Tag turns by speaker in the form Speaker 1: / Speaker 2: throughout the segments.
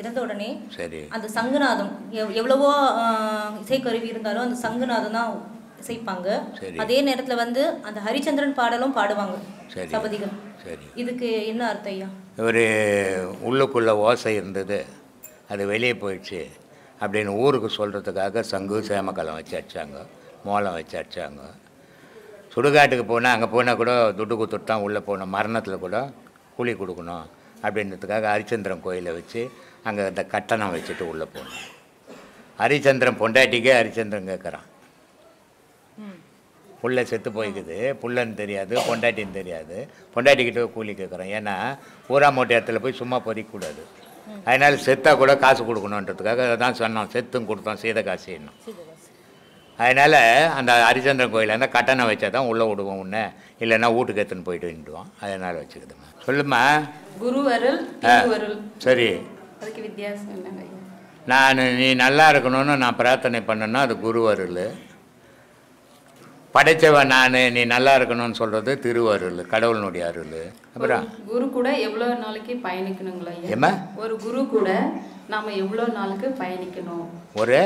Speaker 1: இறந்த உடனே சரி அந்த சங்குநாதம் எவ்வளவோ இசைக்கருவி இருந்தாலும் அந்த சங்குநாதம் தான் இசைப்பாங்க. அதே நேரத்தில் வந்து அந்த ஹரிச்சந்திரன் பாடலும் பாடுவாங்க சபதிகள். சரி, இதுக்கு என்ன அர்த்தம் ஐயா?
Speaker 2: ஒரு உள்ளுக்குள்ள ஓசை இருந்தது, அது வெளியே போயிடுச்சு அப்படின்னு ஊருக்கு சொல்கிறதுக்காக சங்கு சேமக்கலம் வச்சு அடித்தாங்க, மோளம் வச்சு அடித்தாங்க. சுடுகாட்டுக்கு போனால் அங்கே போனால் கூட துட்டு குத்துட்டு தான் உள்ளே போகணும், மரணத்தில் கூட கூலி கொடுக்கணும் அப்படின்றதுக்காக ஹரிச்சந்திரன் கோயிலை வச்சு அங்கே அந்த கட்டணம் வச்சுட்டு உள்ளே போகணும். ஹரிச்சந்திரன் பொண்டாட்டிக்கே ஹரிச்சந்திரன் கேட்குறான், புள்ள செத்து போய்க்குது, புள்ளன்னு தெரியாது, பொண்டாட்டின்னு தெரியாது, பொண்டாட்டிக்கிட்ட கூலி கேட்குறான். ஏன்னா ஊரா மூட்டை இடத்துல போய் சும்மா பொறிக்கக்கூடாது, அதனால் செத்தா கூட காசு கொடுக்கணுன்றதுக்காக தான் சொன்னோம், செத்தும் கொடுத்தோம், சீத காசு இன்னும். அதனால் அந்த ஹரிச்சந்திரன் கோயிலில் இருந்தால் கட்டணம் வச்சா தான் உள்ளே விடுவோம், உன்னை இல்லைன்னா வீட்டுக்கு எடுத்துன்னு போயிட்டு நின்றுவோம். அதனால் வச்சுக்கிதுமா. சொல்லுமா.
Speaker 1: குருவருள்
Speaker 2: சரி,
Speaker 1: அதுக்கு வித்தியாசம் என்னங்க?
Speaker 2: நான் நீ நல்லா இருக்கணும்னு நான் பிரார்த்தனை பண்ணேன்னா அது குருவருள். படைச்சவன் நான் நீ நல்லா இருக்கணும்னு சொல்கிறது திருவருள், கடவுளுடைய அருள். அப்புறம்
Speaker 1: குரு கூட எவ்வளோ நாளைக்கு பயணிக்கணுங்களா?
Speaker 2: ஏமா
Speaker 1: ஒரு குரு கூட நாம் எவ்வளோ நாளுக்கு பயணிக்கணும்?
Speaker 2: ஒரு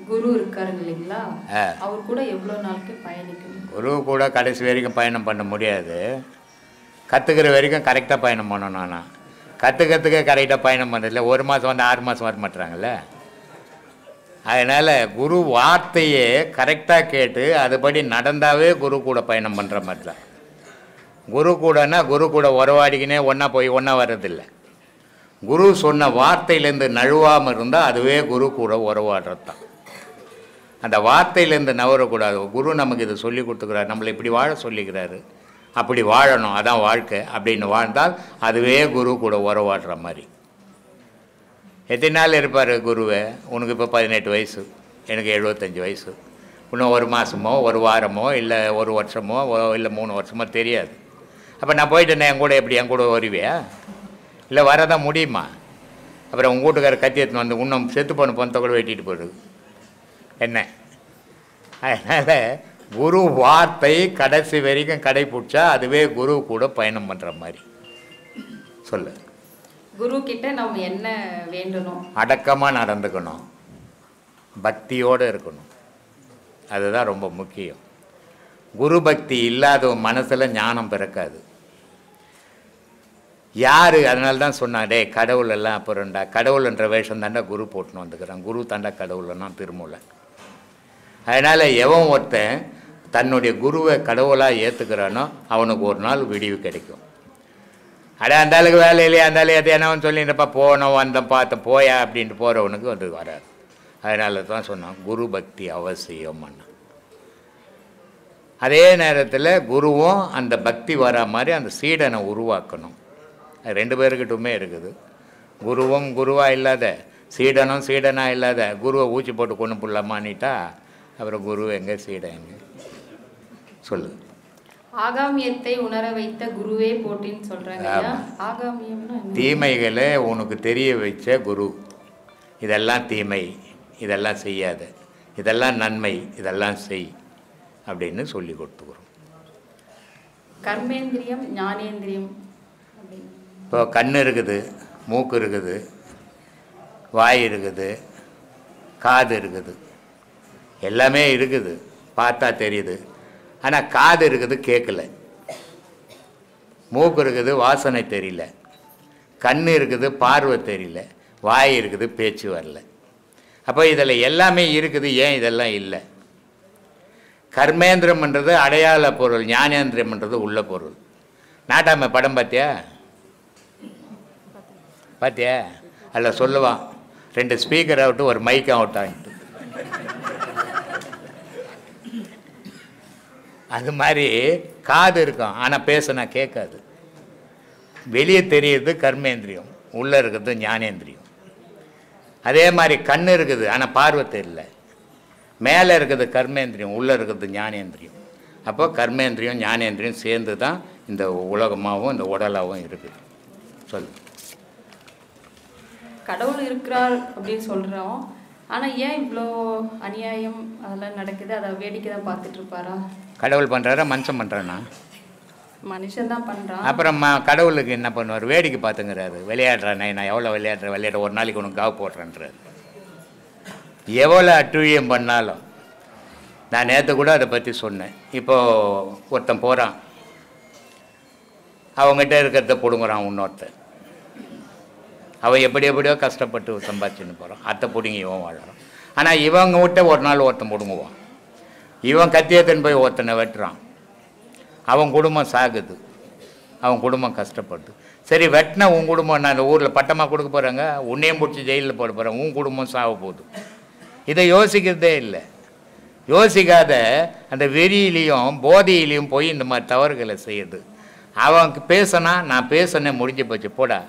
Speaker 1: குரு இருக்காருங்க இல்லைங்களா, அவர் கூட எவ்வளோ நாளைக்கு பயணிக்கணும்?
Speaker 2: குரு கூட கடைசி வரைக்கும் பயணம் பண்ண முடியாது, கற்றுக்கிற வரைக்கும் கரெக்டாக பயணம் பண்ணணும். நான் கற்றுக்கிறதுக்கே கரெக்டாக பயணம் பண்ணுறதில்ல, ஒரு மாதம் வந்து 6 மாதம் வர மாட்டுறாங்கல்ல. அதனால் குரு வார்த்தையே கரெக்டாக கேட்டு அதுபடி நடந்தாவே குரு கூட பயணம் பண்ணுற மாதிரி தான். குரு கூடனா குரு கூட உறவாடிக்கினே ஒன்றா போய் ஒன்றா வர்றதில்லை. குரு சொன்ன வார்த்தையிலேருந்து நழுவாமல் இருந்தால் அதுவே குரு கூட உறவாடுறது தான். அந்த வார்த்தையிலேருந்து நவரக்கூடாது. குரு நமக்கு இதை சொல்லி கொடுத்துக்கிறாரு, நம்மளை இப்படி வாழ சொல்லிக்கிறாரு, அப்படி வாழணும், அதான் வாழ்க்கை அப்படின்னு வாழ்ந்தால் அதுவே குரு கூட உறவாடுற மாதிரி. எத்தனை நாள் இருப்பார் குருவை? உனக்கு இப்போ 18 வயசு, எனக்கு 75 வயசு. இன்னும் ஒரு மாதமோ ஒரு வாரமோ இல்லை ஒரு வருஷமோ இல்லை 3 வருஷமோ தெரியாது. அப்போ நான் போயிட்டேன்னா என் கூட எப்படி என் கூட வருவியா? இல்லை வரதான் முடியுமா? அப்புறம் உங்கள் வீட்டுக்கார கத்தி எடுத்துன்னு வந்து இன்னும் செத்து போன பொண்ணத்தை கூட வெட்டிட்டு போயிடுது என்ன? அதனால் குரு வார்த்தை கடைசி வரைக்கும் கடைபிடிச்சா அதுவே குரு கூட பயணம் பண்ணுற மாதிரி. சொல்லு.
Speaker 1: குரு கிட்ட நம்ம என்ன வேண்டணும்?
Speaker 2: அடக்கமாக நடந்துக்கணும், பக்தியோடு இருக்கணும், அதுதான் ரொம்ப முக்கியம். குரு பக்தி இல்லாத மனசில் ஞானம் பிறக்காது. யார் அதனால தான் சொன்னாடே கடவுள் எல்லாம் அப்புறம்டா, கடவுள்ன்ற வேஷம் தாண்டா குரு போட்டுன்னு வந்துக்கிறான், குரு தாண்டா கடவுள்னா திருமூலை. அதனால் எவன் ஒருத்தன் தன்னுடைய குருவை கடவுளாக ஏற்றுக்கிறானோ அவனுக்கு ஒரு நாள் விடிவு கிடைக்கும். அட அந்த ஆளுக்கு வேலை இல்லையா, அந்த ஆளு எது என்னவன்னு சொல்லிட்டுப்பா போனோம் வந்தோம் பார்த்தோம் போயா அப்படின்ட்டு போகிறவனுக்கு வந்து வராது. அதனால தான் சொன்னான் குரு பக்தி அவசியம். அதே நேரத்தில் குருவும் அந்த பக்தி வரா மாதிரி அந்த சீடனை உருவாக்கணும். அது 2 பேருக்கிட்டுமே இருக்குது. குருவும் குருவாக இல்லாத, சீடனும் சீடனாக இல்லாத, குருவை ஊசி போட்டு கொண்டு போடலாமான்னிட்டா அப்புறம் குரு எங்கே சீடன் எங்கே? சொல்லு.
Speaker 1: ஆகாமியத்தை உணர வைத்த குருவே போட்டின்னு சொல்கிறாங்க. ஆகாமியம்னா
Speaker 2: தீமைகளை உனக்கு தெரிய வச்ச குரு. இதெல்லாம் தீமை, இதெல்லாம் செய்யாத, இதெல்லாம் நன்மை, இதெல்லாம் செய் அப்படின்னு சொல்லி கொடுத்துக்கிறோம்.
Speaker 1: கர்மேந்திரியம் ஞானேந்திரியம்.
Speaker 2: இப்போ கண் இருக்குது, மூக்கு இருக்குது, வாய் இருக்குது, காது இருக்குது, எல்லாமே இருக்குது, பார்த்தா தெரியுது. ஆனால் காது இருக்குது கேட்கல, மூக்கு இருக்குது வாசனை தெரியல, கண் இருக்குது பார்வை தெரியல, வாய் இருக்குது பேச்சு வரல. அப்போ இதில் எல்லாமே இருக்குது, ஏன் இதெல்லாம் இல்லை? கர்மேந்திரம்ன்றது அடையாள பொருள், ஞானேந்திரம்ன்றது உள்ள பொருள். நாட்டாமை படம் பார்த்தியா? பார்த்தியா? அதில் சொல்லுவான் 2 ஸ்பீக்கர் ஆகட்டும் ஒரு மைக் ஆகட்டான்ட்டு. அது மாதிரி காது இருக்கும், ஆனால் பேசுனா கேட்காது. வெளியே தெரியுது கர்மேந்திரியம், உள்ளே இருக்கிறது ஞானேந்திரியம். அதே மாதிரி கண் இருக்குது, ஆனால் பார்வை தெரியல. மேலே இருக்கிறது கர்மேந்திரியம், உள்ளே இருக்கிறது ஞானேந்திரியம். அப்போ கர்மேந்திரியம் ஞானேந்திரியம் சேர்ந்து தான் இந்த உலகமாகவும் இந்த உடலாகவும் இருக்குது. சொல்லு.
Speaker 3: கடவுள் இருக்கிறார் அப்படின்னு சொல்கிறோம், ஆனால் ஏன் இவ்வளோ அநியாயம் அதெல்லாம் நடக்குது? அதை வேடிக்கை தான் பார்த்துட்டு இருப்பாரா?
Speaker 2: கடவுள் பண்ணுறாரா மனுஷன் பண்ணுறானா?
Speaker 3: மனுஷன் தான் பண்ணுறான்.
Speaker 2: அப்புறம் கடவுளுக்கு என்ன பண்ணுவார்? வேடிக்கை பார்த்துங்கிறாரு. விளையாடுறானே, நான் எவ்வளோ விளையாட ஒரு நாளைக்கு உனக்கு காவு போடுறேன்றாரு. எவ்வளோ அட்டுழியம் பண்ணாலும், நான் நேற்று கூட அதை பற்றி சொன்னேன். இப்போது ஒருத்தன் போகிறான், அவங்ககிட்ட இருக்கிறத பிடுங்குறான் இன்னொருத்தன். அவன் எப்படியோ கஷ்டப்பட்டு சம்பாதிச்சுன்னு போகிறான், அத்தை பிடுங்கி இவன் வாழறான். ஆனால் இவங்க விட்ட ஒரு நாள் ஒருத்தன் பிடுங்குவான். இவன் கத்தியத்தன் போய் ஒருத்தனை வெட்டுறான், அவன் குடும்பம் சாகுது, அவன் குடும்பம் கஷ்டப்படுது. சரி, வெட்டினா உன் குடும்பம் நான் ஊரில் பட்டமாக கொடுக்க போகிறாங்க, உன்னையும் பிடிச்சி ஜெயிலில் போட போகிறாங்க, உன் குடும்பம் சாக போகுது. இதை யோசிக்கிறதே இல்லை. யோசிக்காத அந்த வெறியிலையும் போதையிலையும் போய் இந்த மாதிரி தவறுகளை செய்யுது. அவனுக்கு பேசினா நான் பேசினேன், முடிஞ்சு போச்சு போடா.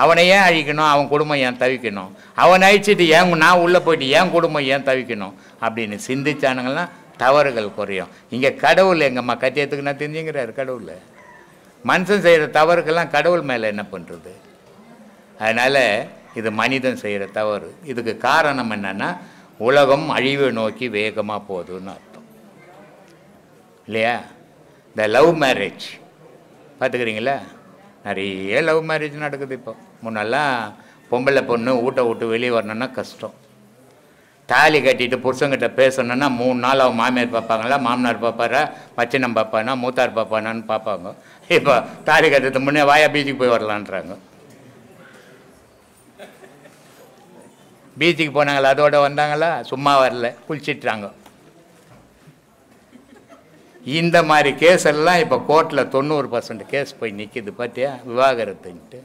Speaker 2: அவனை ஏன் அழிக்கணும்? அவன் குடும்பம் ஏன் தவிக்கணும்? அவனை அழிச்சிட்டு நான் உள்ளே போயிட்டு என் குடும்பம் ஏன் தவிக்கணும் அப்படின்னு சிந்திச்சானுங்கன்னா தவறுகள் குறையும். இங்கே கடவுள் எங்கம்மா கத்தியத்துக்கு நான் தெரிஞ்சுங்கிறாரு. கடவுள் மனுஷன் செய்கிற தவறுக்கெல்லாம் கடவுள் மேலே என்ன பண்ணுறது? அதனால் இது மனிதன் செய்கிற தவறு. இதுக்கு காரணம் என்னென்னா, உலகம் அழிவை நோக்கி வேகமாக போகுதுன்னு அர்த்தம் இல்லையா? இந்த லவ் மேரேஜ் பார்த்துக்கிறீங்களா? நிறைய லவ் மேரேஜ் நடக்குது இப்போ. முன்னெல்லாம் பொம்பளை பொண்ணு வீட்டை விட்டு வெளியே வரணுன்னா கஷ்டம். தாலி கட்டிட்டு புருஷங்கிட்ட பேசணுன்னா 3 நாள் அவன் மாமியார் பார்ப்பாங்களா, மாமனார் பார்ப்பாரா, மச்சினம் பார்ப்பானா, மூத்தார் பார்ப்பானான்னு பார்ப்பாங்க. இப்போ தாலி கட்டுறதுக்கு முன்னே வாயா பீச்சுக்கு போய் வரலான்றாங்க. பீச்சுக்கு போனாங்களா, அதோட வந்தாங்களா? சும்மா வரல, குளிச்சிட்றாங்க. இந்த மாதிரி கேஸ் எல்லாம் இப்போ கோர்ட்டில் 90% கேஸ் போய் நிற்கிது. பார்த்தியா? விவாகரத்துன்ட்டு.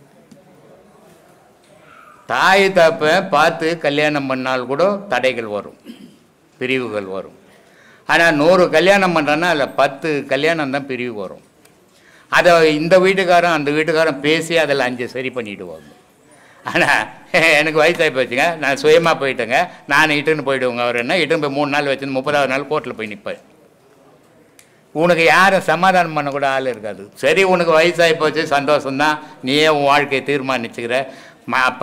Speaker 2: தாய் தப்பை பார்த்து கல்யாணம் பண்ணால் கூட தடைகள் வரும், பிரிவுகள் வரும். ஆனால் 100 கல்யாணம் பண்ணுறேன்னா அதில் 10 கல்யாணம் தான் பிரிவு வரும். அதை இந்த வீட்டுக்காரன் அந்த வீட்டுக்காரன் பேசி அதில் 5 சரி பண்ணிவிடுவாங்க. ஆனால் எனக்கு வயசாகி போச்சுங்க, நான் சுயமாக போயிட்டேங்க, நான் இட்டுன்னு போயிடுவேங்க. அவர் என்ன இட்டுன்னு போய் 3 நாள் வச்சு 30வது நாள் கோர்ட்டில் போய் நிற்பேன். உனக்கு யாரும் சமாதானம் பண்ணக்கூட ஆள் இருக்காது. சரி, உனக்கு வயசாகி போச்சு, சந்தோஷம்தான், நீயே உன் வாழ்க்கையை தீர்மானிச்சுக்கிற,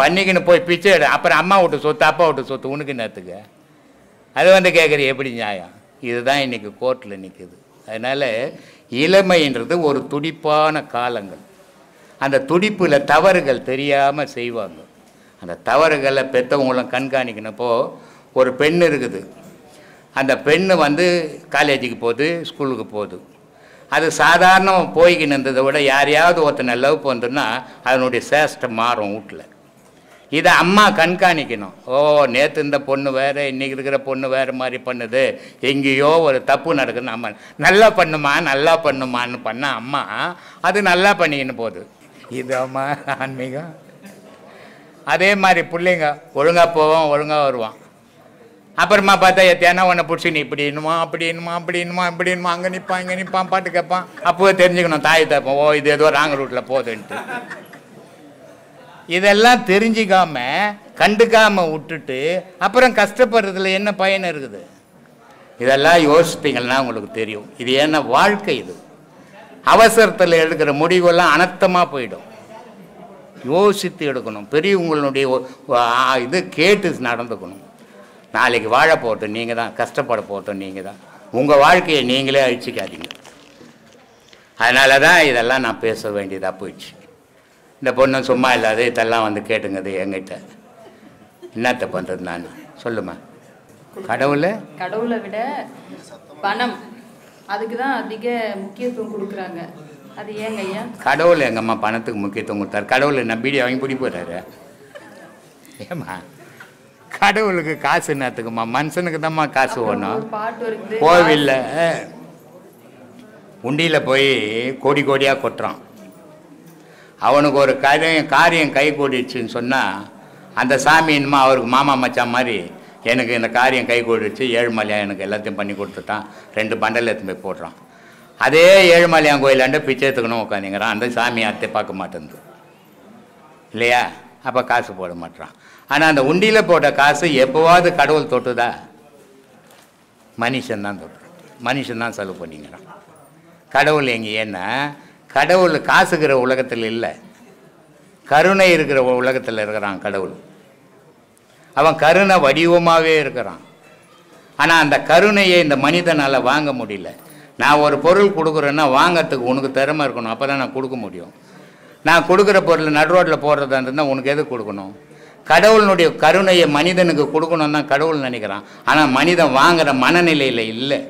Speaker 2: பண்ணிக்கின்னு போய் பிச்சை எடு. அப்புறம் அம்மா விட்டு சொத்து, அப்பா விட்டு சொத்து உனக்கு நேற்றுக்க அது வந்து கேட்குற எப்படி நியாயம்? இதுதான் இன்றைக்கி கோர்ட்டில் நிற்குது. அதனால் இளமைன்றது ஒரு துடிப்பான காலங்கள். அந்த துடிப்பில் தவறுகள் தெரியாமல் செய்வாங்க. அந்த தவறுகளை பெற்றவங்களும் கண்காணிக்கணுப்போ. ஒரு பெண் இருக்குது, அந்த பெண்ணு வந்து காலேஜுக்கு போகுது, ஸ்கூலுக்கு போகுது. அது சாதாரண போய்கின்னு இருந்ததை விட யாரையாவது ஒருத்தனை லவ் பண்ணுன்னா அதனுடைய சேஷ்டை மாறும் வீட்டில். இதை அம்மா கண்காணிக்கணும். ஓ, நேற்று இந்த பொண்ணு வேறு, இன்றைக்கி இருக்கிற பொண்ணு வேறு மாதிரி பண்ணுது, எங்கேயோ ஒரு தப்பு நடக்குதுன்னு அம்மா நல்லா பண்ணுமான்னு பண்ணால் அம்மா அது நல்லா பண்ணிக்கின்னு போகுது. இது அம்மா ஆன்மீகம். அதே மாதிரி பிள்ளைங்க ஒழுங்காக போவோம், ஒழுங்காக வருவான். அப்புறமா பார்த்தா எத்தையானா உன்னை பிடிச்சி நீ இப்படி இன்னுமா அங்கே நிற்பான் இங்கே நிற்பான் பாட்டு கேட்பான். அப்போவே தெரிஞ்சுக்கணும் தாய் தப்போம், ஓ இது ஏதோ ராங் ரூட்டில் போகுதுன்ட்டு. இதெல்லாம் தெரிஞ்சிக்காம கண்டுக்காமல் விட்டுட்டு அப்புறம் கஷ்டப்படுறதுல என்ன பயன் இருக்குது? இதெல்லாம் யோசிப்பீங்கன்னா உங்களுக்கு தெரியும். இது என்ன வாழ்க்கை? இது அவசரத்தில் எடுக்கிற முடிவெல்லாம் அனர்த்தமாக போயிடும். யோசித்து எடுக்கணும். பெரியவங்களுடைய இது கேட்டு நடந்துக்கணும். நாளைக்கு வாழ போட்டோம் நீங்கள் தான், கஷ்டப்பட போட்டோம் நீங்கள் தான். உங்கள் வாழ்க்கையை நீங்களே அழிச்சிக்காதீங்க. அதனால தான் இதெல்லாம் நான் பேச வேண்டியதாக போயிடுச்சு. இந்த பொண்ணு சும்மா இல்லாத இதெல்லாம் வந்து கேட்டுங்கிறது என்கிட்ட. என்னத்தை பண்ணுறது நான்? சொல்லுமா. கடவுளை
Speaker 3: விட பணம், அதுக்கு தான் அதிக முக்கியத்துவம் கொடுக்குறாங்க. அது ஏங்க ஐயா?
Speaker 2: கடவுள் எங்கம்மா பணத்துக்கு முக்கியத்துவம் கொடுத்தாரு? கடவுள் நம்பிடி வாங்கி பிடி போகிறாரு. ஏம்மா, கடவுளுக்கு காசு என்னத்துக்குமா? மனுஷனுக்கு தான்மா காசு வேணும். கோவிலில் உண்டியில் போய் கோடி கோடியாக கொட்டுறான். அவனுக்கு ஒரு காரியம் கை கூடிடுச்சுன்னு சொன்னால் அந்த சாமி என்னமா அவருக்கு மாமா மச்சான் மாதிரி, எனக்கு இந்த காரியம் கை கூடிடுச்சு, ஏழுமலையான் எனக்கு எல்லாத்தையும் பண்ணி கொடுத்துட்டான், 2 பண்டல் எடுத்து போய் போடுறான். அதே ஏழுமலையான் கோயிலாண்ட பிச்சை எடுத்துக்கணும் உட்காந்துங்கிறான். அந்த சாமி அத்தை பார்க்க மாட்டேங்குது இல்லையா? அப்போ காசு போட மாட்டான். ஆனால் அந்த உண்டியில் போட்ட காசு எப்போவாவது கடவுள் தொட்டுதா? மனுஷன்தான் தொட்டுறான், மனுஷன்தான் செலவு பண்ணிக்கிறான். கடவுள் எங்கே? ஏன்னா கடவுள் காசுக்கிற உலகத்தில் இல்லை, கருணை இருக்கிற உலகத்தில் இருக்கிறான் கடவுள். அவன் கருணை வடிவமாகவே இருக்கிறான். ஆனால் அந்த கருணையை இந்த மனிதனால் வாங்க முடியல. நான் ஒரு பொருள் கொடுக்குறேன்னா வாங்கிறதுக்கு உனக்கு திறமை இருக்கணும், அப்போ தான் நான் கொடுக்க முடியும். நான் கொடுக்குற பொருள் நடு ரோட்டில் போடுறதா இருந்தால் உனக்கு எது கொடுக்கணும்? கடவுளுடைய கருணையை மனிதனுக்கு கொடுக்கணும் தான் கடவுள் நினைக்கிறான். ஆனால் மனிதன் வாங்குகிற மனநிலையில் இல்லை.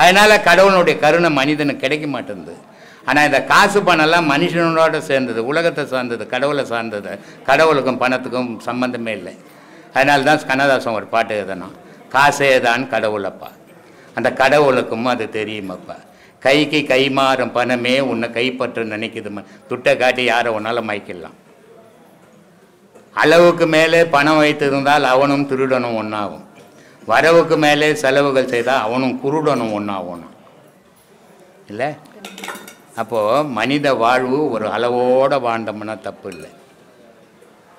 Speaker 2: அதனால் கடவுளுடைய கருணை மனிதனுக்கு கிடைக்க மாட்டேங்குது. ஆனால் இந்த காசு பணம்லாம் மனுஷனோட சேர்ந்தது, உலகத்தை சார்ந்தது, கடவுளை சார்ந்தது. கடவுளுக்கும் பணத்துக்கும் சம்பந்தமே இல்லை. அதனால தான் கண்ணதாசன் ஒரு பாட்டு எழுதணும், காசே தான் கடவுளப்பா, அந்த கடவுளுக்கும் அது தெரியுமப்பா, கைக்கு கை மாறும் பணமே உன்னை கைப்பற்ற நினைக்குதுமா, துட்டை காட்டி யாரை ஒன்றால் மயக்கிடலாம். அளவுக்கு மேலே பணம் வைத்திருந்தால் அவனும் திருடனும் ஒன்றாகும், வரவுக்கு மேலே செலவுகள் செய்தால் அவனும் குருடனும் ஒன்றாகணும் இல்லை? அப்போது மனித வாழ்வு ஒரு அளவோடு வாழ்ந்தோம்னா தப்பு இல்லை.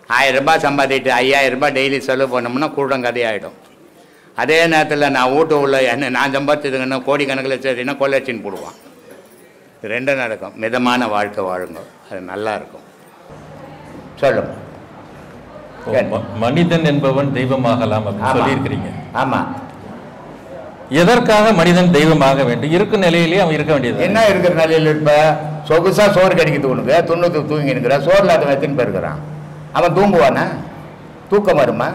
Speaker 2: 1000 ரூபாய் சம்பாதிட்டு 5000 ரூபாய் டெய்லி செலவு பண்ணோம்னா குருடன் கதையாகிடும். அதே நேரத்தில் நான் வீட்டு உள்ள என்ன நான் சம்பாதிச்சதுங்கன்னா கோடிக்கணக்கில் சரின்னா கொள்ளைச்சின்னு போடுவான். ரெண்டும் நடக்கும். மிதமான வாழ்க்கை வாழுங்க, அது நல்லா இருக்கும். சொல்லுங்க.
Speaker 4: மனிதன் என்பவன் தெய்வமாகலாம் அப்படின்னு சொல்லியிருக்கிறீங்க.
Speaker 2: ஆமாம்.
Speaker 4: எதற்காக மனிதன் தெய்வமாக வேண்டும்? இருக்கும் நிலையிலேயே அவன் இருக்க வேண்டியது
Speaker 2: என்ன? இருக்கிற நிலையில் இப்போ சொகுசாக சோறு கிடைக்குது உனக்கு, துண்ணுக்கு தூங்கி நிற்கிற, சோறில் அதை எத்தனை பேர் இருக்கிறான்? அவன் தூங்குவானா? தூக்கம் வருமா?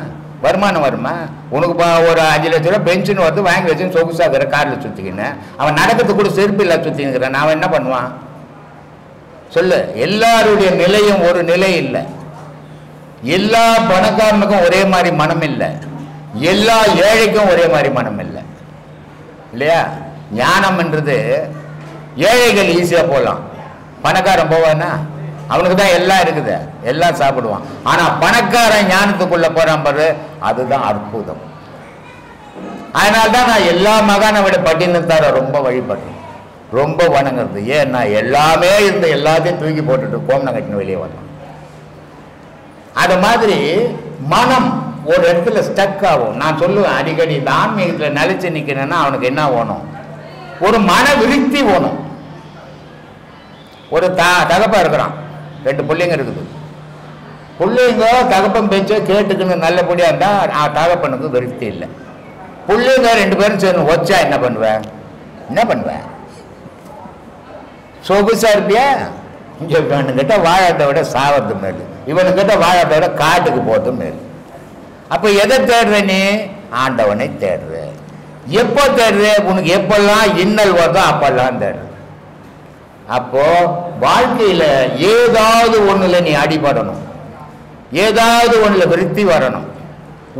Speaker 2: வருமானம் வருமா? உனக்கு ஒரு 5 லட்ச ரூபா பென்ஷன் வந்து வாங்கி வச்சுன்னு சொகுசாகிற காரில் சுற்றிக்கின்னு அவன் நடக்கிறது கூட செருப்பு இல்லை சுற்றிங்கிறான். அவன் என்ன பண்ணுவான் சொல்லு? எல்லாருடைய நிலையும் ஒரு நிலை இல்லை. எல்லா பணக்காரனுக்கும் ஒரே மாதிரி மனம் இல்லை, எல்லா ஏழைக்கும் ஒரே மாதிரி மனம் இல்லை இல்லையா? ஞானம்ன்றது ஏழைகள் ஈஸியாக போகலாம், பணக்காரன் போவானா? அவனுக்கு தான் எல்லாம் இருக்குது, எல்லாம் சாப்பிடுவான். ஆனால் பணக்காரன் ஞானத்துக்குள்ளே போகிறான் பாரு, அதுதான் அற்புதம். அதனால்தான் நான் எல்லா மகானை விட பட்டினத்தார ரொம்ப வழிபடுறேன், ரொம்ப வணங்குறது. ஏன்னா எல்லாமே இருந்து எல்லாத்தையும் தூக்கி போட்டுட்டு கோமனை கட்டின வெளியே வரலாம். அது மாதிரி மனம் ஒரு இடத்துல ஸ்டக் ஆகும். நான் சொல்லுவேன் அடிக்கடி, இந்த ஆன்மீகத்தில் நிலைச்சு நிற்கிறேன்னா அவனுக்கு என்ன வேணும்? ஒரு மன விருத்தி வேணும். ஒரு தகப்பா இருக்கிறான், 2 பிள்ளைங்க இருக்குது. பிள்ளைங்க தகப்பன் பேச்ச கேட்டுக்குன்னு நல்லபடியாக இருந்தால் தகப்பனுக்கு விருத்தி இல்லை. பிள்ளைங்க 2 பேரும் சேர்ந்து வச்சா என்ன பண்ணுவேன்? என்ன பண்ணுவேன்? சொகுசா இருப்பியா? இங்கே இவனுக்கிட்ட வாழத்தை விட சாவத்து மேல், இவனுக்கிட்ட வாழத்தை விட காட்டுக்கு போகிறது மேல். அப்போ எதை தேடுற நீ? ஆண்டவனை தேடுற. எப்போ தேடுற? உனக்கு எப்பெல்லாம் இன்னல் வருதோ அப்பெல்லாம் தேடுற. அப்போ வாழ்க்கையில் ஏதாவது ஒன்றுல நீ அடிபடணும், ஏதாவது ஒன்றுல விருத்தி வரணும்,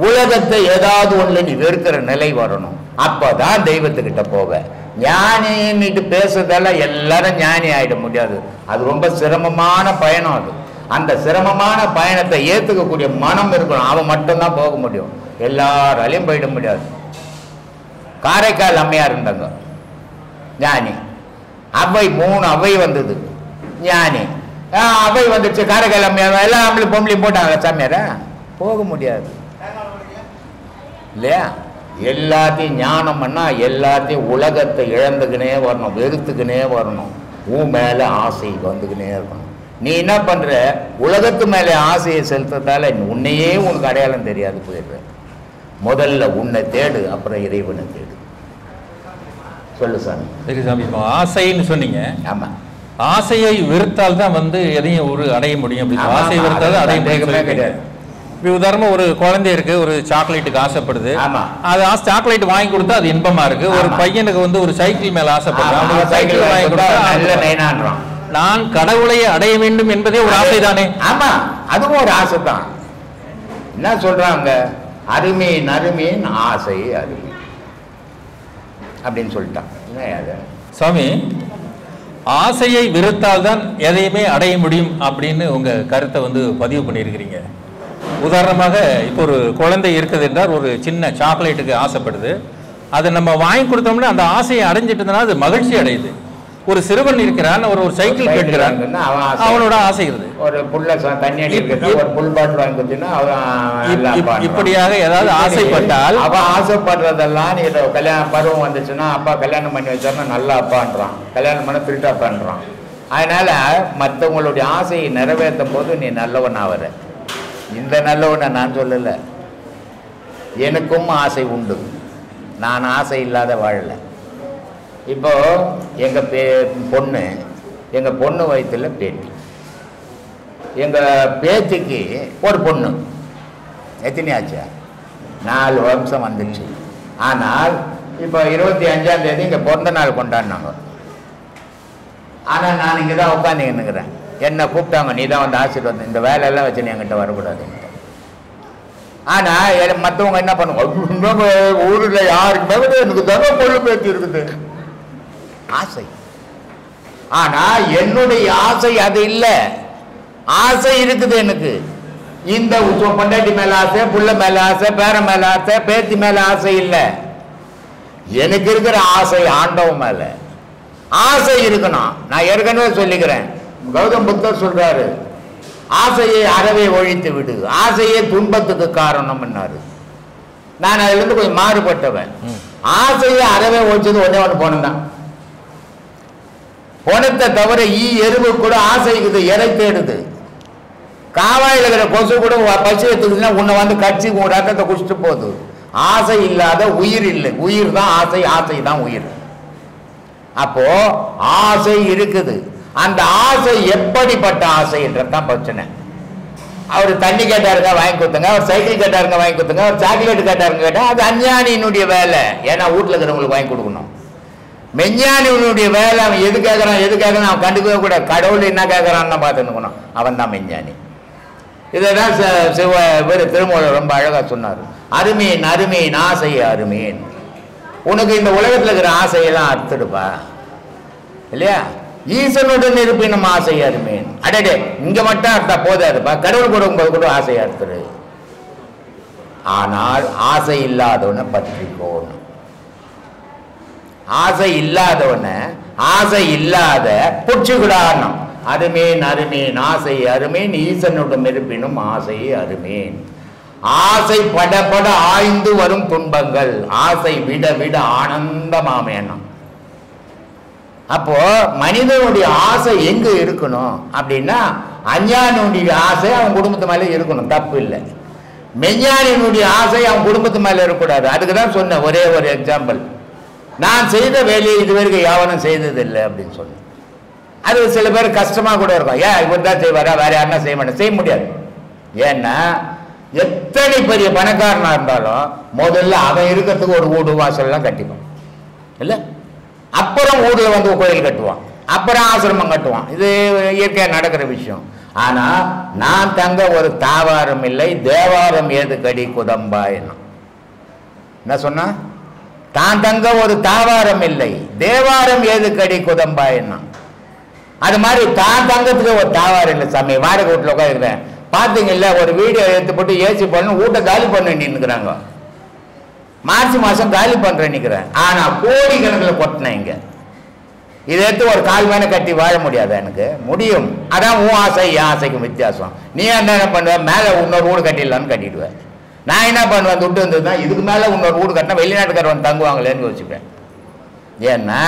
Speaker 2: உலகத்தை ஏதாவது ஒன்றுல நீ வெறுக்கிற நிலை வரணும். அப்போதான் தெய்வத்துக்கிட்ட போவ. ஞானின்னுட்டு பேசுறதால எல்லாரும் ஞானி ஆகிட முடியாது. அது ரொம்ப சிரமமான பயணம். அது அந்த சிரமமான பயணத்தை ஏற்றுக்கக்கூடிய மனம் இருக்கணும். அவன் மட்டும்தான் போக முடியும், எல்லாராலையும் போயிட முடியாது. காரைக்கால் அம்மையார் இருந்தாங்க, ஞானி. அவை 3 அவை வந்தது, ஞானி. அவை வந்துடுச்சு, காரைக்கால் அம்மையார் எல்லாம் ஆம்பளையும் பொம்பளையும் போட்டாங்க சாமியார, போக முடியாது இல்லையா? எல்லாத்தையும் ஞானம் பண்ணா எல்லாத்தையும் உலகத்தை இழந்துக்கினே வரணும், வெறுத்துக்கினே வரணும், உன் மேலே ஆசை வந்துக்கினே இருக்கணும். நீ என்ன பண்ற? உலகத்து மேலே ஆசையை செலுத்துறதால உன்னையே உனக்கு அடையாளம் தெரியாது போயிடுற. முதல்ல உன்னை தேடு, அப்புறம் இறைவனை தேடு. சொல்லு சாமி.
Speaker 4: சரி சாமி, இப்போ ஆசைன்னு சொன்னீங்க.
Speaker 2: ஆமா,
Speaker 4: ஆசையை வெறுத்தால் தான் எதையும் ஒரு அடைய முடியும். ஆசையை வெறுத்தால் அடைய முடியும் கிடையாது. இப்போ உதாரணமாக ஒரு குழந்தை இருக்கு, ஒரு சாக்லேட்டுக்கு ஆசைப்படுது. அது சாக்லேட் வாங்கி கொடுத்தா அது இன்பமா இருக்கு. ஒரு பையனுக்கு ஒரு சைக்கிள் மேல ஆசைப்படுறான், சைக்கிள் வாங்கி கொடுத்தா நான் கடவுளை அடைய வேண்டும் என்பதே ஒரு ஆசை தானே?
Speaker 2: ஆமா, அதுவும் ஒரு ஆசை தான். என்ன சொல்றாங்க? அருமையின் அருமையின் ஆசை அருமை அப்படின்னு சொல்லிட்டான்
Speaker 4: சாமி. ஆசையை வெறுத்தால் தான் எதையுமே அடைய முடியும் அப்படின்னு உங்க கருத்தை பதிவு பண்ணியிருக்கிறீங்க. உதாரணமாக இப்போ ஒரு குழந்தை இருக்குது என்றால் ஒரு சின்ன சாக்லேட்டுக்கு ஆசைப்படுது. அதை நம்ம வாங்கி கொடுத்தோம்னா அந்த ஆசையை அடைஞ்சிட்டு இருந்தனா அது மகிழ்ச்சி அடையுது. ஒரு சிறுவன் இருக்கிறான், ஒரு சைக்கிள் கேட்கிறான், அவனோட ஆசை இது.
Speaker 2: ஒரு புல்ல தண்ணி அடிக்கிறது, ஒரு புல் பாட்டில் வாங்கி கொடுத்தீங்கன்னா அவன்
Speaker 4: இப்படியாக ஏதாவது ஆசைப்பட்டால்,
Speaker 2: அவன் ஆசைப்படுறதெல்லாம் நீ கல்யாண பருவம் வந்துச்சுன்னா அப்பா கல்யாணம் பண்ணி வச்சாருன்னா நல்லா அப்பான்றான், கல்யாணம் பண்ண திருட்டு அப்பான்றான். அதனால மற்றவங்களுடைய ஆசையை நிறைவேற்றும் போது நீ நல்லவன் ஆவற. இந்த நல்லவனை நான் சொல்லலை, எனக்கும் ஆசை உண்டு, நான் ஆசை இல்லாத வாழலை. இப்போ எங்கள் பொண்ணு வயிற்றுல பேத்தி, எங்கள் பேத்திக்கு ஒரு பொண்ணு, எத்தனை ஆச்சா 4 வருஷம் வந்துச்சு. ஆனால் இப்போ 25ஆம் தேதி இங்கே பிறந்த நாள் கொண்டாடினாங்க. ஆனால் நான் இங்கே தான் உட்காந்துக்கிறேன். என்னை கூப்பிட்டாங்க, நீ தான் வந்து ஆசீர்வாதம், இந்த வேலையெல்லாம் வச்சு நீ என்கிட்ட வரக்கூடாதுன்ட்டு. ஆனால் மற்றவங்க என்ன பண்ணுவாங்க, ஊரில் யாருக்கு எனக்கு தர பொண்ணு பேத்தி இருக்குது ஆசை. ஆனால் என்னுடைய ஆசை அது இல்லை. ஆசை இருக்குது எனக்கு, இந்த பொண்டாட்டி மேலே ஆசை, புள்ள மேலே ஆசை, பேர மேலே ஆசை, பேத்தி மேலே ஆசை இல்லை. எனக்கு இருக்கிற ஆசை ஆண்டவன் மேலே ஆசை இருக்கணும். நான் ஏற்கனவே சொல்லிக்கிறேன், கௌதம் புத்தர் சொல்றாரு, ஆசையை அறவே ஒழித்து விடு, ஆசையே துன்பத்துக்கு காரணம். நான் அதுல இருந்து கொஞ்சம் மாறுபட்டவன். ஆசையை அறவே ஒழிச்சது ஒன்னே ஒன்று போனதான். பொணத்தை தவிர எறும்பு கூட ஆசைக்குது, இறை தேடுது. காவாயில் இருக்கிற கொசு கூட பசி எடுத்துக்குதுன்னா உன்னை வந்து கட்சி ரத்தத்தை குடிச்சிட்டு போகுது. ஆசை இல்லாத உயிர் இல்லை, உயிர் தான் ஆசை, ஆசை தான் உயிர். அப்போ ஆசை இருக்குது. அந்த ஆசை எப்படிப்பட்ட ஆசைன்றதான் பிரச்சனை. அவர் தண்ணி கேட்டாருங்க வாங்கி கொடுத்துங்க, அவர் சைக்கிள் கேட்டாருங்க வாங்கி கொடுத்துங்க, அவர் சாக்லேட் கேட்டாருங்க கேட்டா அது அஞ்ஞானியினுடைய வேலை. ஏன்னா வீட்டில் இருக்கிறவங்களுக்கு வாங்கி கொடுக்கணும். மெஞ்ஞானியினுடைய வேலை அவன் எது கேட்கறான் அவன் கண்டுக்கவே கூட. கடவுள் என்ன கேட்கறான்னு பார்த்துக்கணும், அவன் தான் மெஞ்ஞானி. இதைதான் திருமூலர் ரொம்ப அழகா சொன்னார். அருமீன் அருமீன் ஆசை அருமீன். உனக்கு இந்த உலகத்தில் இருக்கிற ஆசையெல்லாம் அறுத்துடுப்பா இல்லையா. ஈசனுடன் இருப்பினும் ஆசை அருமீன். அடடே இங்க மட்டும் அர்த்தா போதாதுப்பா, கடவுள் கொடுக்கும்போது கூட ஆசை அறுத்துடு. ஆனால் ஆசை இல்லாதவனை பற்றிக்கோணும். ஆசை இல்லாதவன ஆசை இல்லாத புடிச்சுக்கிடாணும். அருமேன் அருமேன் ஆசை அருமேன் ஈசனுடன் இருப்பினும் ஆசை அருமேன். ஆசை படப்பட ஆய்ந்து வரும் துன்பங்கள் ஆசை விட விட ஆனந்தமாமேனம். அப்போ மனிதனுடைய ஆசை எங்க இருக்கணும் அப்படின்னா, அஞ்ஞானியுடைய ஆசை அவன் குடும்பத்து மேல இருக்கணும், தப்பு இல்லை. மெஞ்ஞானியினுடைய ஆசை அவன் குடும்பத்து மேல இருக்கக்கூடாது. அதுக்கு தான் சொன்னேன் ஒரே ஒரு எக்ஸாம்பிள். நான் செய்த வேலையை இதுவரைக்கும் யாவனும் செய்ததில்லை அப்படின்னு சொன்னேன். அது சில பேர் கஷ்டமா கூட இருக்கும். ஏன் இவர் தான் செய்வாரா, வேற யாருன்னா செய்ய மாட்டேன், செய்ய முடியாது. ஏன்னா எத்தனை பெரிய பணக்காரனா இருந்தாலும் முதல்ல அவன் இருக்கிறதுக்கு ஒரு வீடு வாசல்லாம் கட்டிப்பான் இல்லை, அப்புறம் ஊர்ல வந்து கோயில் கட்டுவான், அப்புறம் ஆசிரமம் கட்டுவான். இது இயற்கையா நடக்கிற விஷயம். ஆனா நான் தங்க ஒரு தாவாரம் இல்லை, தேவாரம் ஏது கடி குதம்பா என்ன சொன்னா, தான் தங்க ஒரு தாவாரம் இல்லை, தேவாரம் ஏது கடி குதம்பா அது மாதிரி தான் தங்கத்துக்கு ஒரு தாவாரம் இல்லை சாமி. வாடகை வீட்டில் உட்காந்துக்கிறேன் பார்த்தீங்கல்ல, ஒரு வீடியோ எடுத்து போட்டு ஏசி பண்ணு வீட்டை காலி பண்ண நின்னுக்கிறாங்க. மார்ச் மாசம் காலி பண்றேன் நிற்கிறேன். ஆனா கோடி கணக்கில் கொட்டினேன் இங்க. இதை எடுத்து ஒரு கால் மேலே கட்டி வாழ முடியாது, எனக்கு முடியும். அதான் உன் ஆசை என் ஆசைக்கும் வித்தியாசம். நீ என்ன பண்ணுவேன், மேலே இன்னொரு வீடு கட்டிடலான்னு கட்டிடுவேன். நான் என்ன பண்ணுவேன், துட்டு வந்ததுன்னா இதுக்கு மேலே இன்னொரு வீடு கட்டினா வெளிநாட்டுக்காரன் தங்குவாங்களேன்னு யோசிப்பேன். ஏன்னா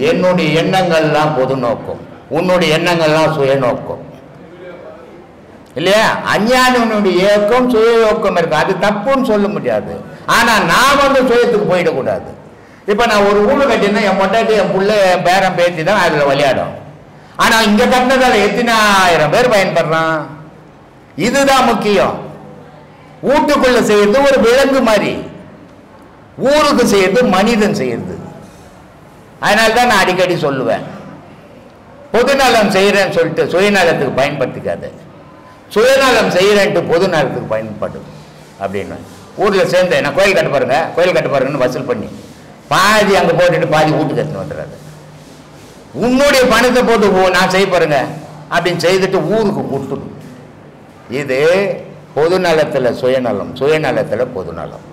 Speaker 2: என்னுடைய எண்ணங்கள்லாம் பொது நோக்கம், உன்னுடைய எண்ணங்கள்லாம் சுய நோக்கம் இல்லையா. அஞ்ஞானியுடைய இயக்கம் சுய யோக்கம் இருக்கு, அது தப்புன்னு சொல்ல முடியாது. ஆனா நான் வந்து சுயத்துக்கு போயிடக்கூடாது. இப்ப நான் ஒரு வீடு கட்டினா என் பொண்டாட்டி என் புள்ள என் பேரன் பேத்தி தான் அதுல விளையாடும். ஆனா இங்க கட்டினதால எத்தனை ஆயிரம் பேர் பயன்படுறான். இதுதான் முக்கியம். வீட்டுக்குள்ள செய்யறது ஒரு விலங்கு மாதிரி, ஊருக்கு செய்யறது மனிதன் செய்யறது. அதனால்தான் நான் அடிக்கடி சொல்லுவேன், பொதுநலம் செய்யறேன்னு சொல்லிட்டு சுயநலத்துக்கு பயன்படுத்திக்காது, சுயநலம் செய்யறேன்ட்டு பொது நலத்துக்கு பயன்படும் அப்படின்னு. ஊர்ல சேர்ந்து நான் கோயில் கட்ட பாருங்க, கோயில் கட்ட பாருங்கன்னு வசூல் பண்ணி பாதி அங்க போட்டுட்டு பாதி வீட்டுக்கு எடுத்துன்னு வந்துடுறாரு. உன்னுடைய பணத்தை போட்டு நான் செய்ய பாருங்க அப்படின்னு செய்துட்டு ஊருக்கு கொடுத்துடும். இது பொது நலத்துல சுயநலம், சுயநலத்துல பொதுநலம்.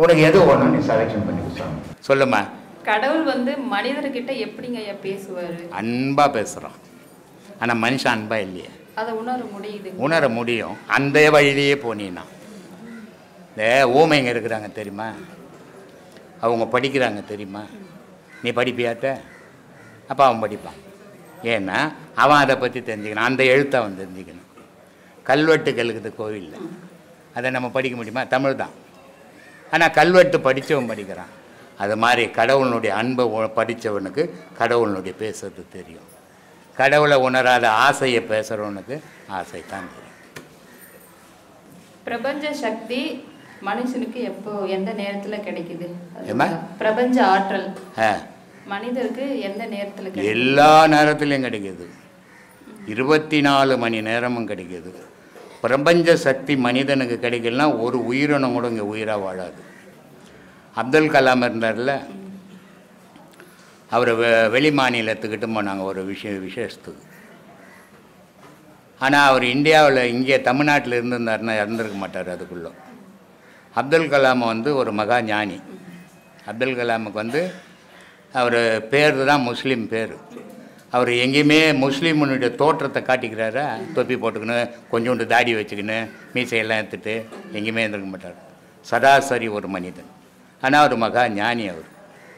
Speaker 2: உனக்கு எது ஒண்ணு நீ செலக்ஷன் பண்ணி சொல்லுமா.
Speaker 3: கடவுள் வந்து மனிதர்கிட்ட எப்படிங்க ஐயா பேசுவார்?
Speaker 2: அன்பாக பேசுகிறான். ஆனால் மனுஷன் அன்பாக இல்லையே.
Speaker 3: அதை உணர முடியுது.
Speaker 2: உணர முடியும். அந்த வழியிலேயே போனீங்கன்னா இந்த ஊமைங்க இருக்கிறாங்க தெரியுமா, அவங்க படிக்கிறாங்க தெரியுமா, நீ படிப்பியாட்ட, அப்போ அவன் படிப்பான். ஏன்னா அவன் அதை பற்றி தெரிஞ்சுக்கணும், அந்த எழுத்தை அவன் தெரிஞ்சுக்கணும். கல்வெட்டுகள் இருக்குது கோவிலில், அதை நம்ம படிக்க முடியுமா? தமிழ் தான். ஆனால் கல்வெட்டு படித்தவன் படிக்கிறான். அது மாதிரி கடவுளுடைய அன்பை படித்தவனுக்கு கடவுளுடைய பேசுறது தெரியும். கடவுளை உணராத ஆசையை பேசுகிறவனுக்கு ஆசை தான் தெரியும்.
Speaker 3: பிரபஞ்ச சக்தி மனுஷனுக்கு எப்போ எந்த நேரத்தில் கிடைக்குது?
Speaker 2: ஏமா
Speaker 3: பிரபஞ்ச ஆற்றல் மனிதருக்கு எந்த நேரத்தில் கிடைக்குது?
Speaker 2: எல்லா நேரத்துலையும் கிடைக்கிது. 24 மணி நேரமும் கிடைக்கிது. பிரபஞ்ச சக்தி மனிதனுக்கு கிடைக்கலனா ஒரு உயிரினம் கூட இங்கே உயிராக வாழாது. அப்துல் கலாம் இருந்தார்ல, அவரை வெளி மாநிலத்துக்கிட்ட போனாங்க ஒரு விசேஷத்துக்கு. ஆனால் அவர் இந்தியாவில் இங்கே தமிழ்நாட்டில் இருந்திருந்தாருன்னா இறந்துருக்க மாட்டார். அதுக்குள்ளே அப்துல் கலாம் வந்து ஒரு மகா ஞானி. அப்துல் கலாமுக்கு வந்து அவர் பேர் தான் முஸ்லீம் பேர். அவர் எங்கேயுமே முஸ்லீமுனுடைய தோற்றத்தை காட்டிக்கிறாரா, தொப்பி போட்டுக்கணும், கொஞ்சோண்டு தாடி வச்சுக்கின்னு மீசையெல்லாம் எடுத்துட்டு எங்கேயுமே இருந்திருக்க மாட்டார். சராசரி ஒரு மனிதன். ஆனால் அவர் மகா ஞானி. அவர்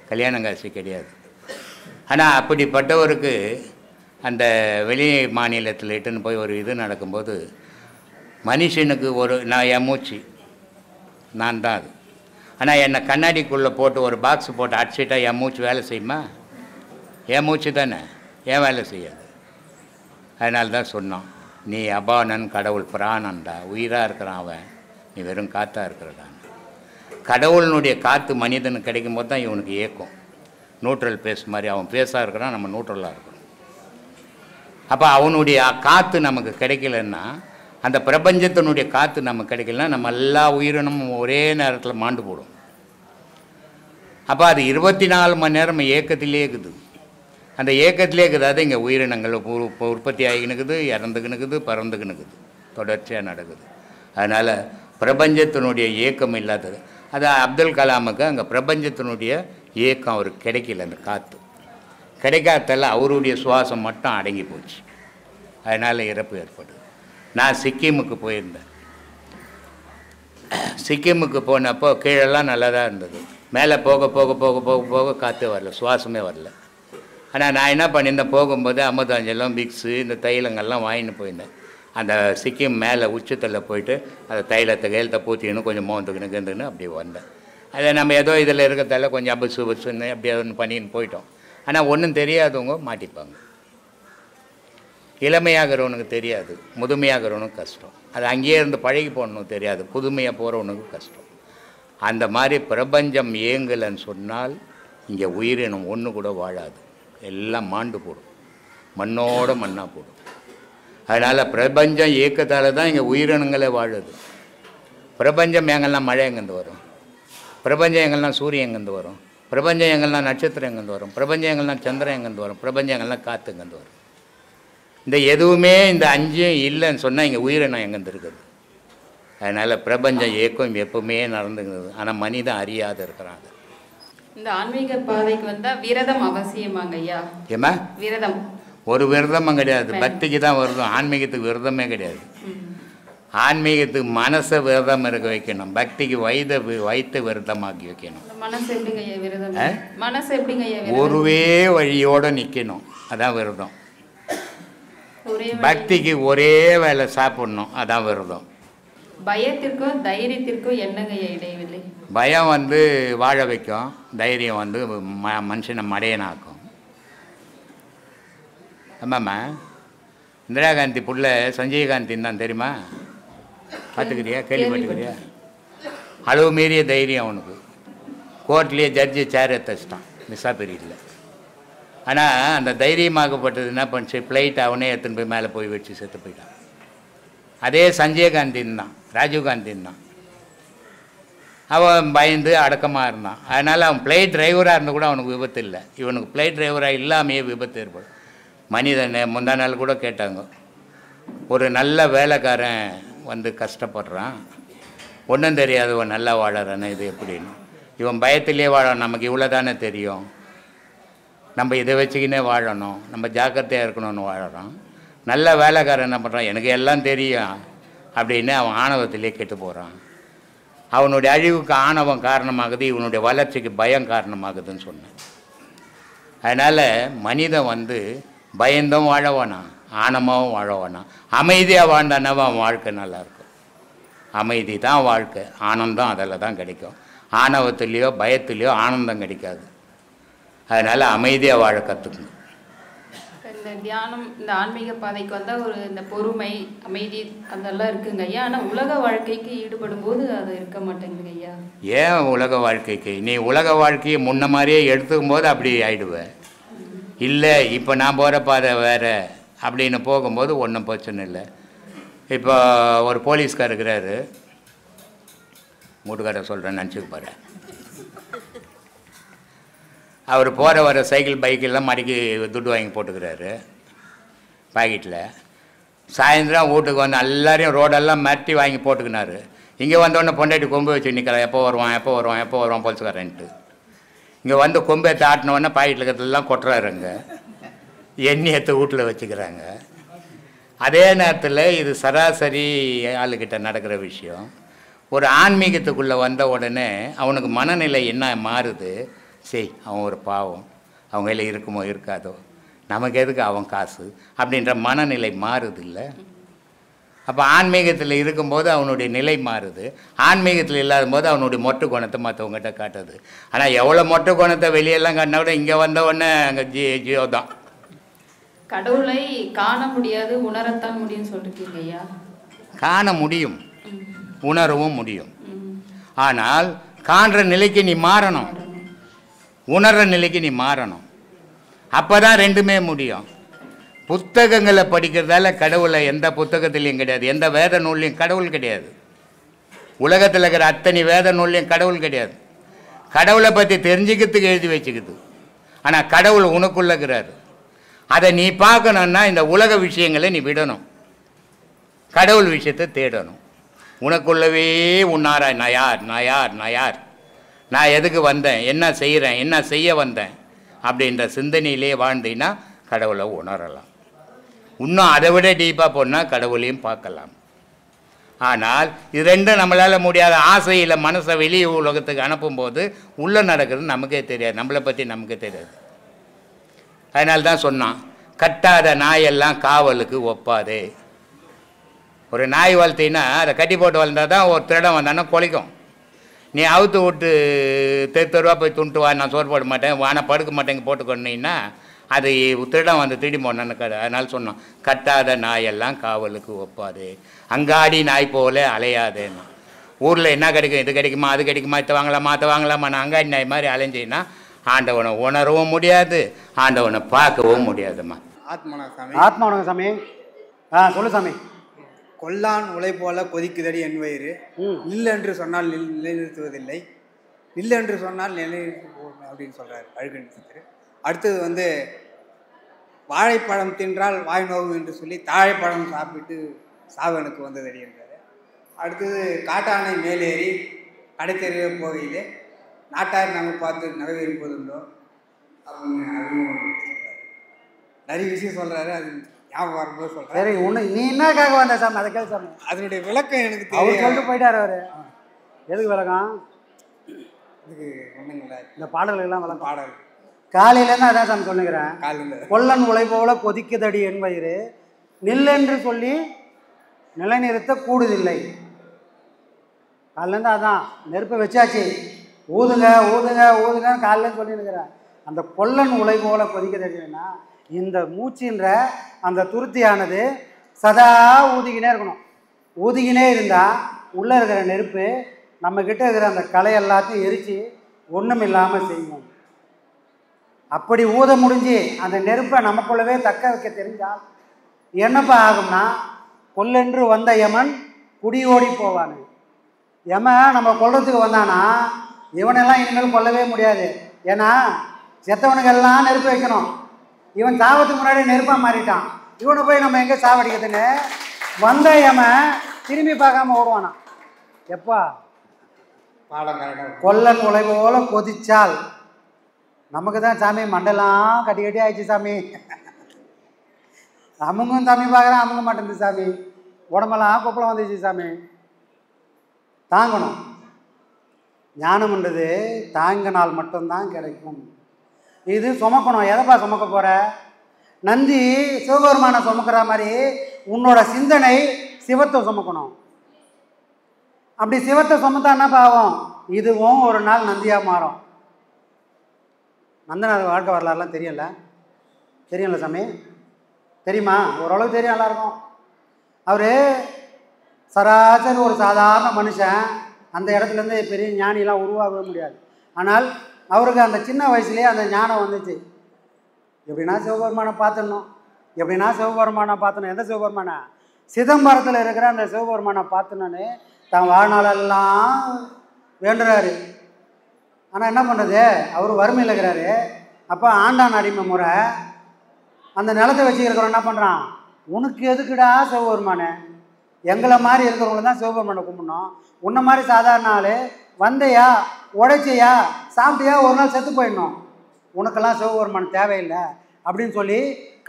Speaker 2: கல்யாணம் காட்சி கிடையாது. ஆனால் அப்படிப்பட்டவருக்கு அந்த வெளி மாநிலத்தில் இட்டுன்னு போய் ஒரு இது நடக்கும்போது மனுஷனுக்கு ஒரு என் மூச்சு நான் தான் அது. ஆனால் என்னை கண்ணாடிக்குள்ளே போட்டு ஒரு பாக்ஸ் போட்டு அடிச்சிட்டா என் மூச்சு வேலை செய்யுமா? என் மூச்சு தானே, ஏன் வேலை செய்யாது? அதனால தான் சொன்னோம், நீ அபானன், கடவுள் பிராணன்டா, உயிராக இருக்கிறான் அவன், நீ வெறும் காற்றாக இருக்கிறடான். கடவுளினுடைய காற்று மனிதனுக்கு கிடைக்கும் போது தான் இவனுக்கு ஏக்கும். நியூட்ரல் பேஸ் மாதிரி அவன் பேஸாக இருக்கிறான், நம்ம நியூட்ரலாக இருக்கிறோம். அப்போ அவனுடைய காற்று நமக்கு கிடைக்கலன்னா, அந்த பிரபஞ்சத்தினுடைய காற்று நமக்கு கிடைக்கலன்னா நம்ம எல்லா உயிரினமும் ஒரே நேரத்தில் மாண்டு போடும். அப்போ அது 24 மணி நேரம் ஏக்கத்திலே இருக்குது. அந்த ஏக்கத்திலே இருக்குது. அது இங்கே உயிரினங்கள் உற்பத்தி ஆகினுக்குது, இறந்துக்கினுக்குது, பறந்துக்கினுக்குது, தொடர்ச்சியாக நடக்குது. அதனால் பிரபஞ்சத்தினுடைய ஏக்கம் இல்லாதது. அது அப்துல் கலாமுக்கு அங்கே பிரபஞ்சத்தினுடைய ஏக்கம் அவருக்கு கிடைக்கல. அந்த காற்று கிடைக்காததால் அவருடைய சுவாசம் மட்டும் அடங்கி போச்சு. அதனால் இறப்பு ஏற்படுது. நான் சிக்கிமுக்கு போயிருந்தேன். சிக்கிமுக்கு போனப்போ கீழெல்லாம் நல்லா தான் இருந்தது. மேலே போக போக போக போக போக காற்று வரல, சுவாசமே வரல. ஆனால் நான் என்ன பண்ணியிருந்தேன், போகும்போது அமிர்தாஞ்சலம், விக்ஸு, இந்த தைலங்கள்லாம் வாங்கின்னு போயிருந்தேன். அந்த சிக்கிம் மேலே உச்சத்தில் போயிட்டு அந்த தைலத்தை கையெழுத்தை பூத்திக்கணும், கொஞ்சம் மோந்துக்கணும் கந்துக்கணும், அப்படி வந்தேன். அதை நம்ம ஏதோ இதில் இருக்கிறதால கொஞ்சம் புசுன்னு அப்படியே ஒன்று பண்ணின்னு போயிட்டோம். ஆனால் ஒன்றும் தெரியாதவங்க மாட்டிப்பாங்க. இளமையாகிறவனுக்கு தெரியாது, முதுமையாகிறவனுக்கு கஷ்டம். அது அங்கேயே இருந்து பழகி போகணுன்னு தெரியாது, புதுமையாக போகிறவனுக்கு கஷ்டம். அந்த மாதிரி பிரபஞ்சம் ஏங்கலைன்னு சொன்னால் இங்கே உயிரினம் ஒன்று கூட வாழாது, எல்லாம் மாண்டு போடும், மண்ணோட மண்ணாக போடும். அதனால் பிரபஞ்சம் இயக்கத்தால் தான் இங்கே உயிரினங்களே வாழுது. பிரபஞ்சம் எங்கெல்லாம் மழை எங்கேருந்து வரும்? பிரபஞ்சம் எங்கெல்லாம் சூரியன் எங்கேருந்து வரும்? பிரபஞ்சம் எங்கெல்லாம் நட்சத்திரம் எங்கேருந்து வரும்? பிரபஞ்சம் எங்கெல்லாம் சந்திரன் எங்கேருந்து வரும்? பிரபஞ்சம் எங்கெல்லாம் காற்று எங்கேருந்து வரும்? இந்த எதுவுமே இந்த 5 இல்லைன்னு சொன்னால் இங்கே உயிரினம் எங்கேருந்து இருக்குது. அதனால் பிரபஞ்சம் இயக்கம் எப்பவுமே நடந்துங்கிறது. ஆனால் மனிதன் அறியாத இருக்கிறாங்க.
Speaker 3: இந்த ஆன்மீக பாதைக்கு வந்தால் விரதம் அவசியமாங்க ஐயா?
Speaker 2: ஏமா
Speaker 3: விரதம்? ஒரு
Speaker 2: விரதமும் கிடையாது, பக்திக்கு தான் விரதம். ஆன்மீகத்துக்கு விரதமே கிடையாது. ஆன்மீகத்துக்கு மனசை விரதம் இருக்க வைக்கணும், பக்திக்கு வைத்த விரதமாக்கி வைக்கணும்.
Speaker 3: மனசு எப்படிங்க ஐயா விரதம்? மனசு எப்படிங்க ஐயா?
Speaker 2: ஒருவே வழியோடு நிற்கணும், அதான் விரதம். பக்திக்கு ஒரே வேலை சாப்பிடணும், அதான் விரதம்.
Speaker 3: பயத்திற்கும் தைரியத்திற்கும் என்னங்க இடைவெளி?
Speaker 2: பயம் வாழ வைக்கும், தைரியம் மனுஷனை மடையனாக்கும். ஆமாம்மா, இந்திரா காந்தி புள்ள சஞ்சய் காந்தின்னு தான் தெரியுமா? பார்த்துக்கிறியா, கேள்விப்பட்டுக்கிறியா? அளவு மீறிய தைரியம் அவனுக்கு. கோர்ட்லேயே ஜட்ஜி சேர் எடுத்துச்சிட்டான் மிஸ்ஸா பீரியடில். ஆனால் அந்த தைரியமாகப்பட்டது என்ன பண்ணிச்சு, ஃப்ளைட் அவனே எடுத்துன்னு போய் மேலே போய் வச்சு செத்து போயிட்டான். அதே சஞ்சய் காந்தின்னு தான், ராஜீவ் காந்தின்னு தான். அவன் பயந்து அடக்கமாக இருந்தான். அதனால் அவன் ஃப்ளைட் டிரைவராக இருந்தால் கூட அவனுக்கு விபத்து இல்லை. இவனுக்கு ஃப்ளைட் டிரைவராக இல்லாமையே விபத்து ஏற்படும். மனிதனை முந்தா நாள் கூட கேட்டாங்க, ஒரு நல்ல வேலைக்காரன் கஷ்டப்படுறான், ஒன்றும் தெரியாதவன் நல்லா வாழறானே, இது எப்படின்னு. இவன் பயத்திலே வாழணும். நமக்கு இவ்வளோ தானே தெரியும், நம்ம இதை வச்சுக்கினே வாழணும், நம்ம ஜாக்கிரதையாக இருக்கணும்னு வாழறோம். நல்ல வேலைக்காரன் என்ன பண்ணுறான், எனக்கு எல்லாம் தெரியும் அப்படின்னு அவன் ஆணவத்திலே கெட்டு போகிறான். அவனுடைய அழிவுக்கு ஆணவம் காரணமாகுது, இவனுடைய வளர்ச்சிக்கு பயம் காரணமாகுதுன்னு சொன்னேன். அதனால் மனிதன் பயந்தும் வாழவானா, ஆணவமாகவும் வாழவானா, அமைதியாக வாழ்ந்தானவன் அவன் வாழ்க்கை நல்லாயிருக்கும். அமைதி தான் வாழ்க்கை, ஆனந்தம் அதில் தான் கிடைக்கும். ஆணவத்துலேயோ பயத்துலேயோ ஆனந்தம் கிடைக்காது. அதனால் அமைதியாக வாழ கற்றுக்கணும்.
Speaker 3: இந்த தியானம், இந்த ஆன்மீக பாதைக்கு வந்தால் இந்த பொறுமை, அமைதி அதெல்லாம் இருக்குங்க ஐயா. ஆனால் உலக வாழ்க்கைக்கு ஈடுபடும் போது அது இருக்க மாட்டேங்குது ஐயா.
Speaker 2: ஏன் உலக வாழ்க்கைக்கு? நீ உலக வாழ்க்கையை முன்ன மாதிரியே எடுத்துக்கும் போது அப்படி ஆயிடுவேன். இல்லை இப்போ நான் போகிற பாதை வேறு அப்படின்னு போகும்போது ஒன்றும் பிரச்சனை இல்லை. இப்போ ஒரு போலீஸ்கார் இருக்கிறாரு, மூட்டுக்கார சொல்கிறேன்னு நினச்சிக்க போகிறேன். அவர் போகிற வர சைக்கிள் பைக்கெல்லாம் மடக்கி துட்டு வாங்கி போட்டுக்கிறாரு பாக்கெட்டில். சாயந்தரம் வீட்டுக்கு எல்லாரையும் ரோடெல்லாம் மிரட்டி வாங்கி போட்டுக்கினாரு. இங்கே வந்தோடனே பொண்டாட்டி கொம்பு வச்சு நிற்கிறான், எப்போ வருவான் போலீஸ்காரன்ட்டு. இங்கே கொம்பை தாட்டினோடனே பாக்கெட்டில் இருக்கிறதெல்லாம் கொட்டுறாருங்க, எண்ணி எடுத்து வீட்டில் வச்சுக்கிறாங்க. அதே நேரத்தில் இது சராசரி ஆளுக்கிட்ட நடக்கிற விஷயம். ஒரு ஆன்மீகத்துக்குள்ளே வந்த உடனே அவனுக்கு மனநிலை என்ன மாறுது, அவன் ஒரு பாவம், அவங்க கையில் இருக்குமோ இருக்காதோ, நமக்கு எதுக்கு அவன் காசு அப்படின்ற மனநிலை மாறுது இல்லை. அப்போ ஆன்மீகத்தில் இருக்கும்போது அவனுடைய நிலை மாறுது, ஆன்மீகத்தில் இல்லாத போது அவனுடைய மொட்டை குணத்தை மற்றவங்ககிட்ட காட்டுது. ஆனால் எவ்வளோ மொட்டை குணத்தை வெளியெல்லாம் காட்டினா கூட இங்கே வந்த உடனே அங்கே ஜியோ தான்.
Speaker 3: கடவுளை காண முடியாது, உணரத்தான் முடியும்னு சொல்லிருக்கீங்க ஐயா.
Speaker 2: காண முடியும், உணரவும் முடியும். ஆனால் காண்ற நிலைக்கு நீ மாறணும், உணர்ற நிலைக்கு நீ மாறணும். அப்போ தான் ரெண்டுமே முடியும். புத்தகங்களை படிக்கிறதால கடவுளை எந்த புத்தகத்துலேயும் கிடையாது, எந்த வேத நூல்லையும் கடவுள் கிடையாது. உலகத்தில் இருக்கிற அத்தனை வேத நூல்லையும் கடவுள் கிடையாது. கடவுளை பற்றி தெரிஞ்சுக்கிறதுக்கு எழுதி வச்சுக்குது. ஆனால் கடவுள் உனக்குள்ள இருக்கிறாரு. அதை நீ பார்க்கணுன்னா இந்த உலக விஷயங்களை நீ விடணும், கடவுள் விஷயத்தை தேடணும். உனக்குள்ளவே உன்னாராய், நான் யார், நான் யார், நான் யார், நான் எதுக்கு வந்தேன், என்ன செய்கிறேன், என்ன செய்ய வந்தேன் அப்படின்ற சிந்தனையிலே வாழ்ந்தீங்கன்னா கடவுளை உணரலாம். இன்னும் அதை விட டீப்பாக போனால் கடவுளையும் பார்க்கலாம். ஆனால் இது ரெண்டும் நம்மளால் முடியாத. ஆசையில் மனசை வெளியே உலகத்துக்கு அனுப்பும்போது உள்ளே நடக்கிறது நமக்கே தெரியாது, நம்மளை பற்றி நமக்கே தெரியாது. அதனால்தான் சொன்னான், கட்டாத நாயெல்லாம் காவலுக்கு ஒப்பாதே. ஒரு நாய் வளர்த்தின்னா அதை கட்டி போட்டு வளர்ந்தா தான் ஒரு திருடம் வந்தானா குலைக்கும். நீ அவுத்து விட்டு தெருவா போய் துண்டுவா, நான் சோறு போட மாட்டேன், வானா படுக்க மாட்டேங்க போட்டுக்கொண்டீங்கன்னா அது திருடம் திருடி போனான்னு கடை. அதனால சொன்னோம், கட்டாத நாயெல்லாம் காவலுக்கு ஒப்பாது, அங்காடி நாய் போல அலையாதேன்னா. ஊரில் என்ன கிடைக்கும், இது கிடைக்குமா அது கிடைக்குமா, இதை வாங்கலாமா அதை வாங்கலாமா, நான் அங்காடி நாய் மாதிரி அலைஞ்சின்னா ஆண்டவனை உணரவும் முடியாது, ஆண்டவனை பார்க்கவும் முடியாதுமா.
Speaker 5: ஆத்மாவணங்க சாமி. சொல்லு சாமி. கொல்லான் உலை போல கொதிக்குதடி என் வயிறு, நில் என்று சொன்னால் நிலைநிறுத்துவதில்லை, நில் என்று சொன்னால் நிலைநிறுத்து அப்படின்னு சொல்கிறார் அழுகணித்து. அடுத்தது வாழைப்பழம் தின்றால் வாய் நோவு என்று சொல்லி தாழைப்பழம் சாப்பிட்டு சாவனுக்கு வந்ததடி என்றார். அடுத்தது காட்டானை மேலேறி கடைத்தெறிய போகையிலே நாட்டார் நம்ம பார்த்து நகவெறிப்பதுண்டோ அப்படின்னு நிறைய விஷயம் சொல்கிறாரு. அது ஞாபகம் வரும்போது சொல்கிறேன். சரி, நீ என்னக்காக வந்த சாமி, அதை கேள்வி சாமி. அதனுடைய விளக்கம் எனக்கு தெரியும். அவர் சொல்லிட்டு போயிட்டார். அவர் எதுக்கு விளக்கம்? இதுக்கு ஒன்றுங்களா, இந்த பாடல்கள்லாம் விளக்கம். பாடல் காலையிலேருந்து அதான் சாமி சொல்லுங்கிறேன். காலையில் கொல்லன் உலை போல கொதிக்குதடி என் வயிறு, நில்லென்று சொல்லி நிலைநிறுத்த கூடுதில்லை. காலிலேருந்து அதான் நெருப்பை வச்சாச்சு, ஊதுங்க ஊதுங்க ஊதுங்கன்னு காலிலேருந்து சொல்லியிருக்கிறேன். அந்த கொல்லன் உலை போல கொதிக்குதடினா இந்த மூச்சின்ற அந்த துருத்தியானது சதா ஊதிக்கினே இருக்கணும். ஊதிக்கினே இருந்தால் உள்ளே இருக்கிற நெருப்பு நம்மக்கிட்ட இருக்கிற அந்த களை எல்லாத்தையும் எரித்து ஒன்றும் இல்லாமல் செய்யும். அப்படி ஊத முடிஞ்சு அந்த நெருப்பை நமக்குள்ளவே தக்க வைக்க தெரிஞ்சால் என்னப்பா ஆகும்னா, கொல்லென்று வந்த யமன் குடியோடி போவானு. யமன் நம்ம கொல்றதுக்கு வந்தானா இவனெல்லாம் இனிமேல் கொல்லவே முடியாது. ஏன்னா செத்தவனுக்கெல்லாம் நெருப்பு வைக்கணும். இவன் சாவத்துக்கு முன்னாடி நெருப்பாக மாறிட்டான். இவனை போய் நம்ம எங்கே சாவடிக்கிறதுன்னு வந்த யமன் திரும்பி பார்க்காம ஓடுவானா. எப்பா கொல்லன் உலை போல கொதிச்சால். நமக்கு தான் சாமி மண்டெல்லாம் கட்டி கட்டி ஆயிடுச்சு சாமி. அமுங்கும் சாமி பார்க்குறேன், அமுங்க மாட்டேங்குது சாமி. உடம்பெல்லாம் கொப்பளம் வந்துச்சு சாமி. தாங்கணும். ஞானம்ன்றது தாங்கினால் மட்டும்தான் கிடைக்கும். இது சுமக்கணும். எதைப்பா சுமக்க போகிற? நந்தி சிவபெருமானை சுமக்கிற மாதிரி உன்னோட சிந்தனை சிவத்தை சுமக்கணும். அப்படி சிவத்தை சுமத்தா என்ன பாவம்? இதுவும் ஒரு நாள் நந்தியாக மாறும். நந்தனார் வாழ்க்கை வரலாறுலாம் தெரியல? தெரியும்ல சாமி? தெரியுமா? ஓரளவு தெரியும் எல்லாருக்கும். அவர் சராசரி ஒரு சாதாரண மனுஷன். அந்த இடத்துலேருந்து பெரிய ஞானிலாம் உருவாகவே முடியாது. ஆனால் அவருக்கு அந்த சின்ன வயசுலேயே அந்த ஞானம் வந்துச்சு. எப்படின்னா சிவபெருமானை பார்த்துடணும், எப்படின்னா சிவபெருமானை பார்த்துணும். எந்த சிவபெருமானை? சிதம்பரத்தில் இருக்கிற அந்த சிவபெருமானை பார்த்துனோன்னு தான் வாழ்நாளெல்லாம் வேண்டுறாரு. ஆனால் என்ன பண்ணுறது? அவர் வறுமையில் இருக்கிறாரு. அப்போ ஆண்டான் அடிமை முறை. அந்த நிலத்தை வச்சுக்கிறவன் என்ன பண்ணுறான்? உனக்கு எதுக்குடா சிவபெருமானே? எங்களை மாதிரி இருக்கிறவங்கள தான் சிவபெருமானை கும்பிடணும். உன்ன மாதிரி சாதாரண ஆள் வந்தையா, உடைச்சியா, சாப்பிட்டியா, ஒரு நாள் செத்து போயிடணும். உனக்கெல்லாம் சிவபெருமான் தேவையில்லை அப்படின்னு சொல்லி